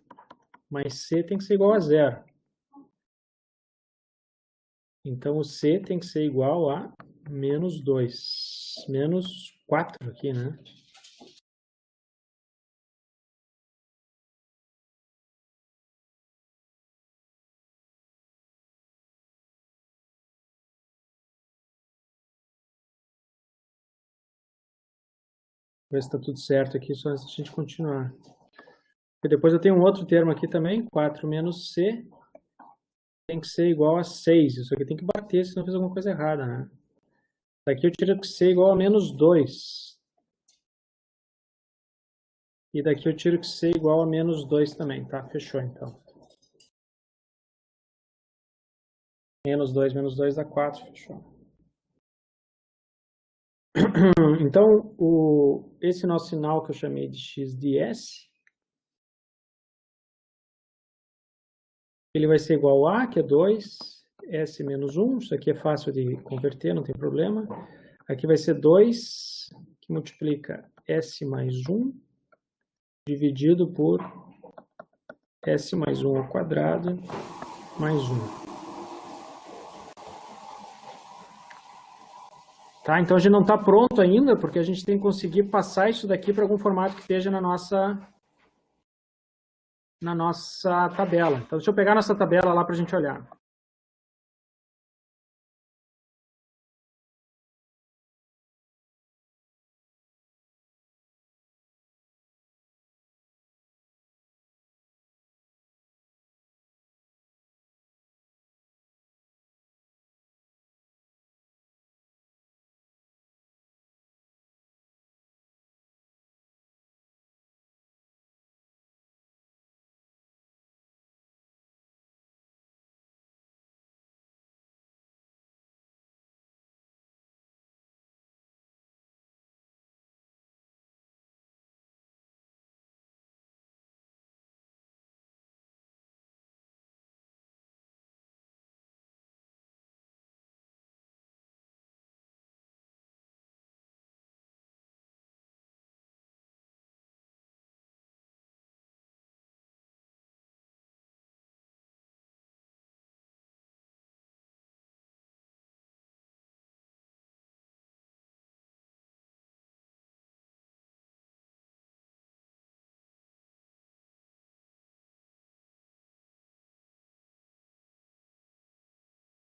mais C tem que ser igual a zero. Então, o C tem que ser igual a menos 2. Menos 4 aqui, né? Ver se está tudo certo aqui, só antes de a gente continuar. E depois eu tenho um outro termo aqui também, 4 menos C tem que ser igual a 6. Isso aqui tem que bater, senão eu fiz alguma coisa errada, né? Daqui eu tiro que C igual a menos 2. E daqui eu tiro que C igual a menos 2 também, tá? Fechou, então. Menos 2 dá 4, fechou. Então, esse nosso sinal que eu chamei de x de S, ele vai ser igual a, que é 2, S menos 1, isso aqui é fácil de converter, não tem problema. Aqui vai ser 2, que multiplica S mais 1, dividido por S mais 1 ao quadrado, mais 1. Tá? Então, a gente não está pronto ainda, porque a gente tem que conseguir passar isso daqui para algum formato que esteja na nossa tabela. Então, deixa eu pegar nossa tabela lá para a gente olhar.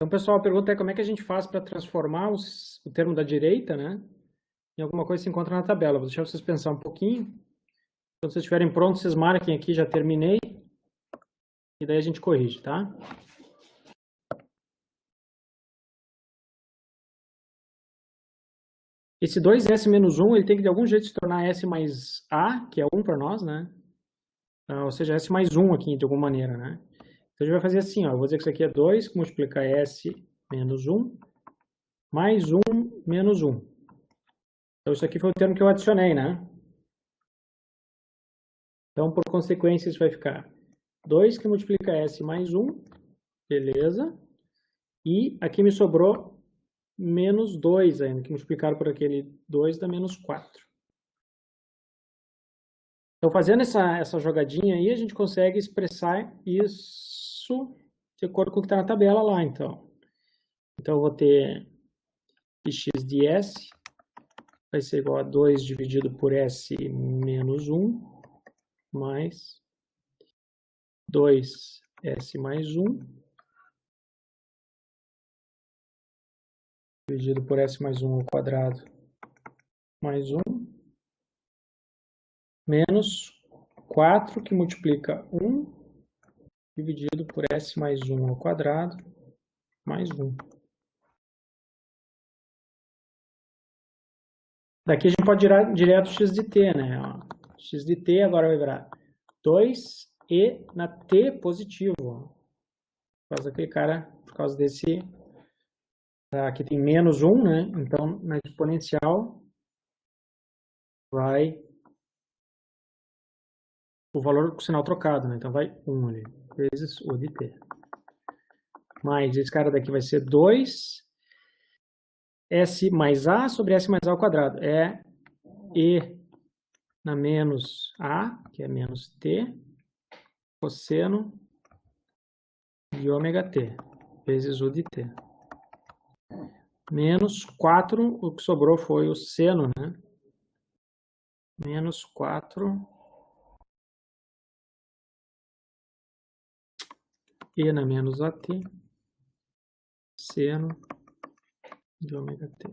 Então, pessoal, a pergunta é como é que a gente faz para transformar o termo da direita, né, em alguma coisa que se encontra na tabela. Vou deixar vocês pensar um pouquinho. Quando vocês estiverem prontos, vocês marquem aqui, já terminei. E daí a gente corrige, tá? Esse 2S menos 1, ele tem que de algum jeito se tornar S mais A, que é 1 para nós, né? Ou seja, S mais 1 aqui, de alguma maneira, né? Então, a gente vai fazer assim, ó. Eu vou dizer que isso aqui é 2, que multiplica S menos 1, mais 1 menos 1. Então, isso aqui foi o termo que eu adicionei, né? Então, por consequência, isso vai ficar 2 que multiplica S mais 1, beleza. E aqui me sobrou menos 2 ainda, que multiplicaram por aquele 2 dá menos 4. Então, fazendo essa jogadinha aí, a gente consegue expressar isso de acordo com o que está na tabela lá, então. Então, eu vou ter que x de S vai ser igual a 2 dividido por S menos 1, mais 2S mais 1, dividido por S mais 1 ao quadrado, mais 1, menos 4, que multiplica 1, dividido por S mais 1 ao quadrado, mais 1. Daqui a gente pode tirar direto x de t, né? Ó, x de t agora vai virar 2e na t positivo. Ó. Por causa daquele cara, por causa desse... Aqui tem menos 1, né? Então, na exponencial vai o valor com o sinal trocado, né? Então, vai 1 ali, vezes o de t. mais esse cara daqui vai ser 2, S mais A sobre S mais A ao quadrado. É E na menos A, que é menos T, cosseno de ômega T, vezes U de T. Menos 4, o que sobrou foi o seno, né? Menos 4 E na menos AT, seno de ômega T.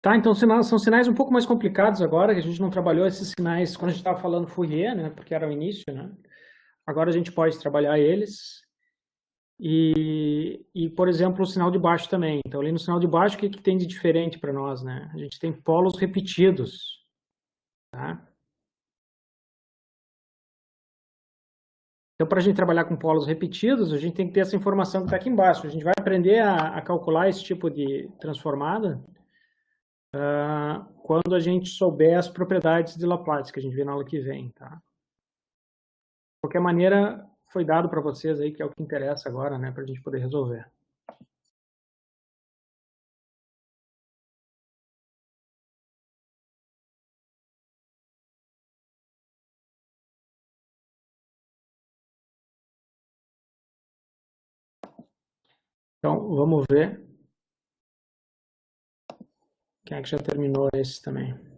Tá, então são sinais um pouco mais complicados agora, que a gente não trabalhou esses sinais quando a gente estava falando Fourier, né? Porque era o início, né? Agora a gente pode trabalhar eles. E, por exemplo, o sinal de baixo também. Então, ali no sinal de baixo, o que tem de diferente para nós, né? A gente tem polos repetidos, tá? Então, para a gente trabalhar com polos repetidos, a gente tem que ter essa informação que está aqui embaixo. A gente vai aprender a calcular esse tipo de transformada quando a gente souber as propriedades de Laplace, que a gente vê na aula que vem, tá? De qualquer maneira, foi dado para vocês aí, que é o que interessa agora, né? Para a gente poder resolver. Então, vamos ver quem é que já terminou esse também.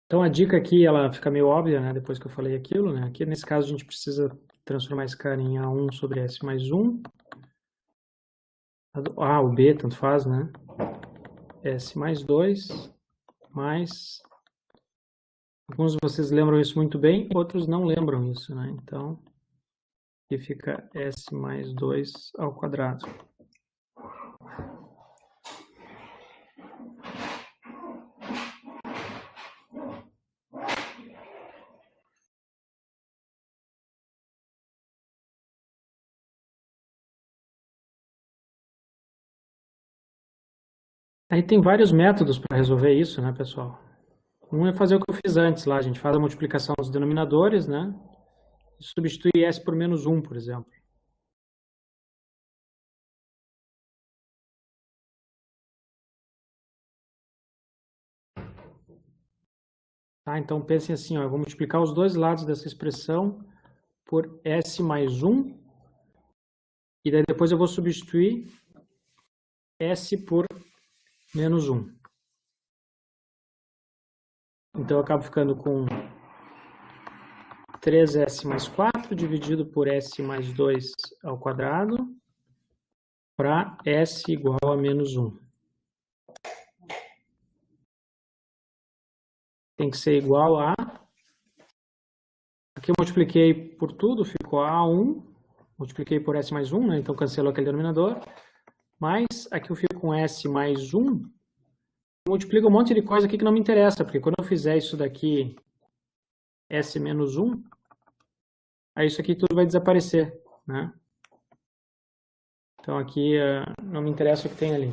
Então, a dica aqui, ela fica meio óbvia, né? Depois que eu falei aquilo, né? Aqui, nesse caso, a gente precisa transformar esse cara em A1 sobre S mais 1. A ou B, tanto faz, né? S mais 2, mais... Alguns de vocês lembram isso muito bem, outros não lembram isso, né? Então, aqui fica S mais 2 ao quadrado. Aí tem vários métodos para resolver isso, né, pessoal? Um é fazer o que eu fiz antes lá, a gente faz a multiplicação dos denominadores, né? E substitui S por menos 1, por exemplo. Tá? Então pensem assim, ó, eu vou multiplicar os dois lados dessa expressão por S mais 1, e daí depois eu vou substituir S por menos 1. Então eu acabo ficando com 3S mais 4 dividido por S mais 2 ao quadrado para S igual a menos 1. Tem que ser igual a... Aqui eu multipliquei por tudo, ficou A1. Multipliquei por S mais 1, né? Então cancelou aquele denominador. Mas aqui eu fico com S mais 1. Multiplico um monte de coisa aqui que não me interessa, porque quando eu fizer isso daqui, S menos 1, aí isso aqui tudo vai desaparecer, né? Então aqui não me interessa o que tem ali.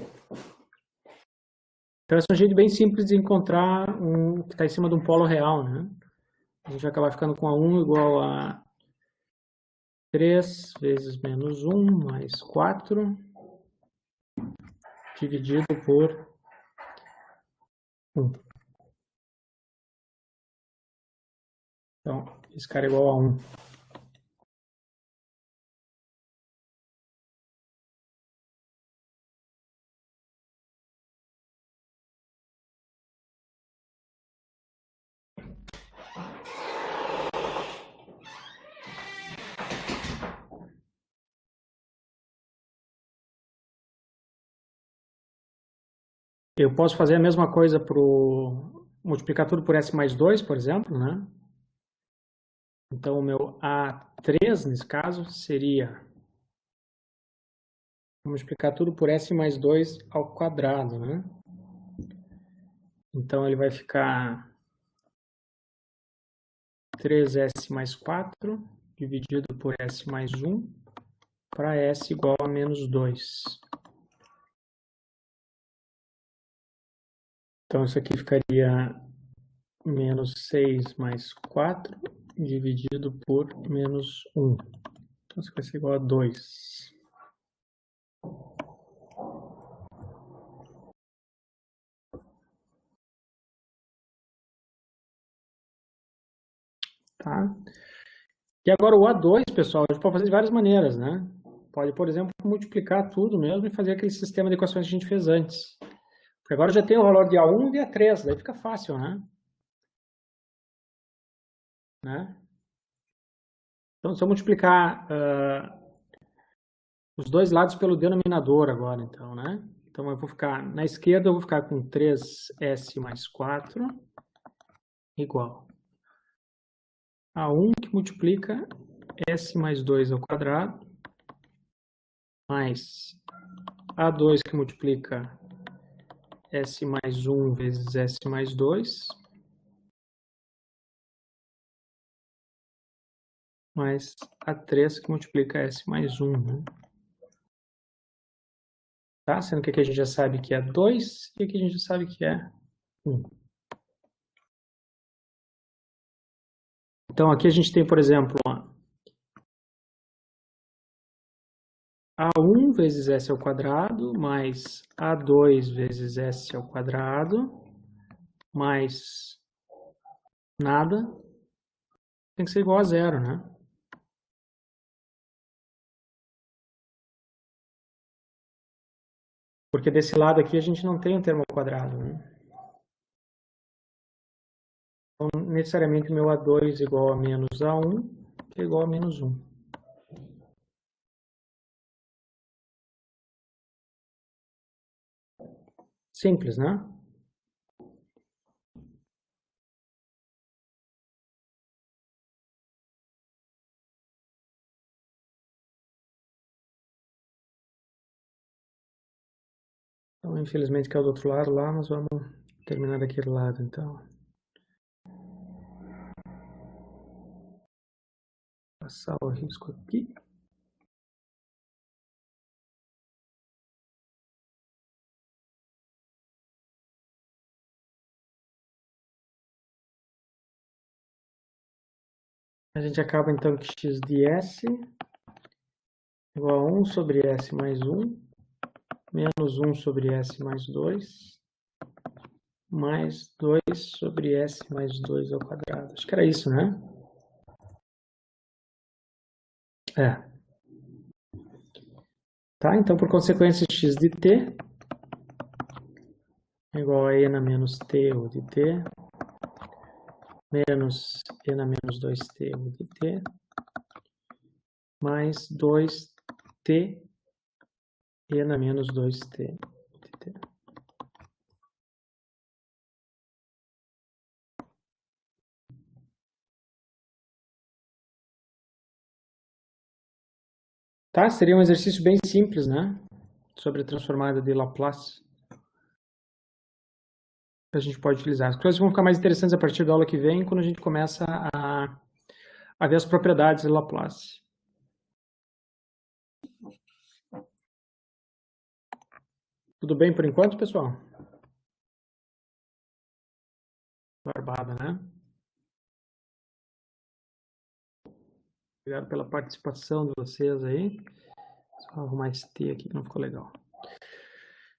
Então esse é um jeito bem simples de encontrar um que está em cima de um polo real, né? A gente vai acabar ficando com A1 igual a 3 vezes menos 1 mais 4 dividido por 1. Então, esse cara é igual a 1. Eu posso fazer a mesma coisa para multiplicar tudo por S mais 2, por exemplo, né? Então, o meu A3, nesse caso, seria multiplicar tudo por S mais 2 ao quadrado, né? Então, ele vai ficar 3S mais 4 dividido por S mais 1 para S igual a menos 2. Então, isso aqui ficaria menos 6 mais 4 dividido por menos 1. Então, isso vai ser igual a 2. Tá? E agora o A2, pessoal, a gente pode fazer de várias maneiras, né? Pode, por exemplo, multiplicar tudo mesmo e fazer aquele sistema de equações que a gente fez antes. Porque agora já tem o valor de A1 e de A3, daí fica fácil, né? Então, se eu multiplicar os dois lados pelo denominador agora, então, né? Então, eu vou ficar, na esquerda, eu vou ficar com 3S mais 4 igual a 1 que multiplica S mais 2 ao quadrado, mais A2 que multiplica S mais 1 vezes S mais 2, mais A3 que multiplica S mais 1, né? Tá? Sendo que aqui a gente já sabe que é 2 e aqui a gente já sabe que é 1. Então, aqui a gente tem, por exemplo, A1 vezes S ao quadrado, mais A2 vezes S ao quadrado, mais nada, tem que ser igual a zero, né? Porque desse lado aqui a gente não tem um termo ao quadrado, né? Então, necessariamente, meu A2 igual a menos A1, que é igual a menos 1. Simples, né? Então, infelizmente, que é o do outro lado lá, nós vamos terminar daquele lado, então. Passar o risco aqui. A gente acaba, então, que x de S igual a 1 sobre S mais 1, menos 1 sobre S mais 2, mais 2 sobre S mais 2 ao quadrado. Acho que era isso, né? É. Tá? Então, por consequência, x de t é igual a e na menos t ou de t, menos e na menos 2t ou de t, mais 2t e na menos 2t de t. Tá? Seria um exercício bem simples, né? Sobre a transformada de Laplace. A gente pode utilizar. As coisas vão ficar mais interessantes a partir da aula que vem, quando a gente começa a ver as propriedades de Laplace. Tudo bem por enquanto, pessoal? Barbada, né? Obrigado pela participação de vocês aí. Só arrumar esse T aqui que não ficou legal.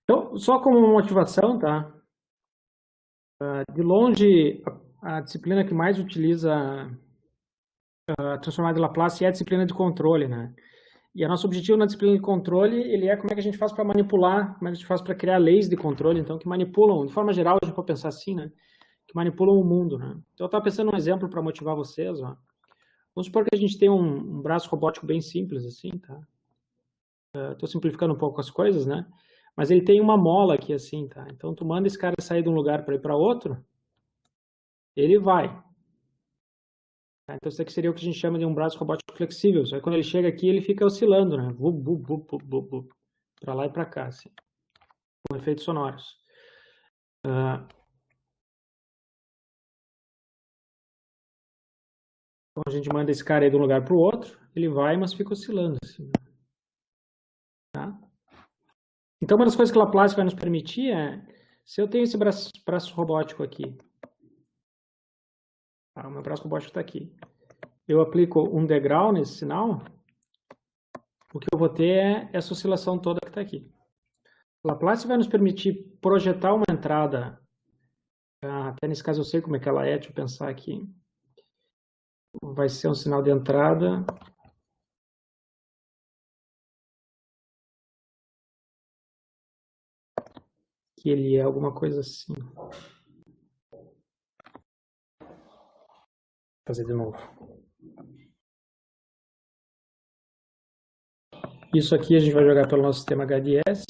Então, só como motivação, tá? De longe, a disciplina que mais utiliza a transformada de Laplace é a disciplina de controle, né? E o nosso objetivo na disciplina de controle, ele é como é que a gente faz para manipular, como é que a gente faz para criar leis de controle, então, que manipulam, de forma geral, a gente pode pensar assim, né? Que manipulam o mundo, né? Então, eu estava pensando num exemplo para motivar vocês, ó. Vamos supor que a gente tem um braço robótico bem simples, assim, tá? Estou simplificando um pouco as coisas, né? Mas ele tem uma mola aqui assim, tá? Então tu manda esse cara sair de um lugar para ir para outro, ele vai. Tá? Então isso aqui seria o que a gente chama de um braço robótico flexível. Só que quando ele chega aqui, ele fica oscilando, né? Para lá e para cá, assim. Com efeitos sonoros. Então a gente manda esse cara aí de um lugar para o outro, ele vai, mas fica oscilando assim. Tá? Então uma das coisas que o Laplace vai nos permitir é, se eu tenho esse braço robótico aqui, tá? O meu braço robótico está aqui, eu aplico um degrau nesse sinal, o que eu vou ter é essa oscilação toda que está aqui. O Laplace vai nos permitir projetar uma entrada, até nesse caso eu sei como é que ela é, deixa eu pensar aqui. Vai ser um sinal de entrada. Que ele é alguma coisa assim. Vou fazer de novo. Isso aqui a gente vai jogar pelo nosso sistema HDS.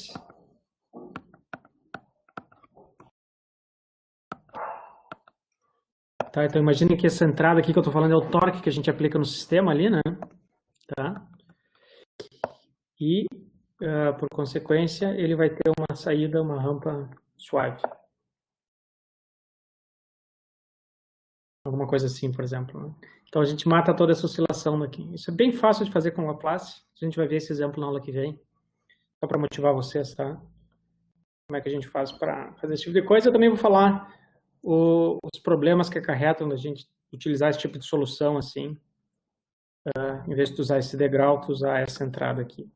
Tá, então imagine que essa entrada aqui que eu estou falando é o torque que a gente aplica no sistema ali, né? Tá? E, por consequência, ele vai ter uma saída, uma rampa suave. Alguma coisa assim, por exemplo. Né? Então a gente mata toda essa oscilação daqui. Isso é bem fácil de fazer com o Laplace. A gente vai ver esse exemplo na aula que vem. Só para motivar vocês, tá? Como é que a gente faz para fazer esse tipo de coisa. Eu também vou falar os problemas que acarretam da gente utilizar esse tipo de solução assim. Em vez de usar esse degrau, tu usar essa entrada aqui.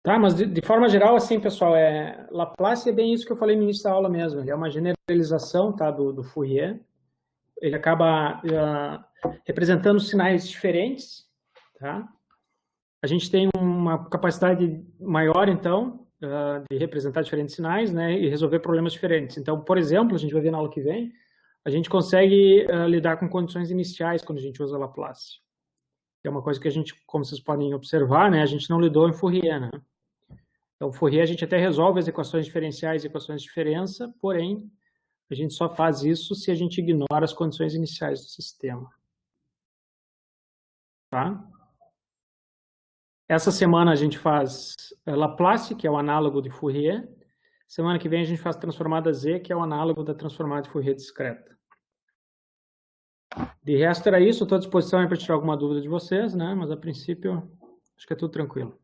Tá, mas de forma geral, assim, pessoal, Laplace é bem isso que eu falei no início da aula mesmo. Ele é uma generalização, tá, do Fourier. Ele acaba representando sinais diferentes, tá? A gente tem uma capacidade maior, então, de representar diferentes sinais, né, e resolver problemas diferentes. Então, por exemplo, a gente vai ver na aula que vem, a gente consegue lidar com condições iniciais quando a gente usa Laplace. É uma coisa que a gente, como vocês podem observar, né, a gente não lidou em Fourier, né? Então, Fourier a gente até resolve as equações diferenciais e equações de diferença, porém, a gente só faz isso se a gente ignora as condições iniciais do sistema. Tá? Essa semana a gente faz Laplace, que é o análogo de Fourier. Semana que vem a gente faz transformada Z, que é o análogo da transformada de Fourier discreta. De resto era isso, estou à disposição para tirar alguma dúvida de vocês, né? Mas a princípio acho que é tudo tranquilo.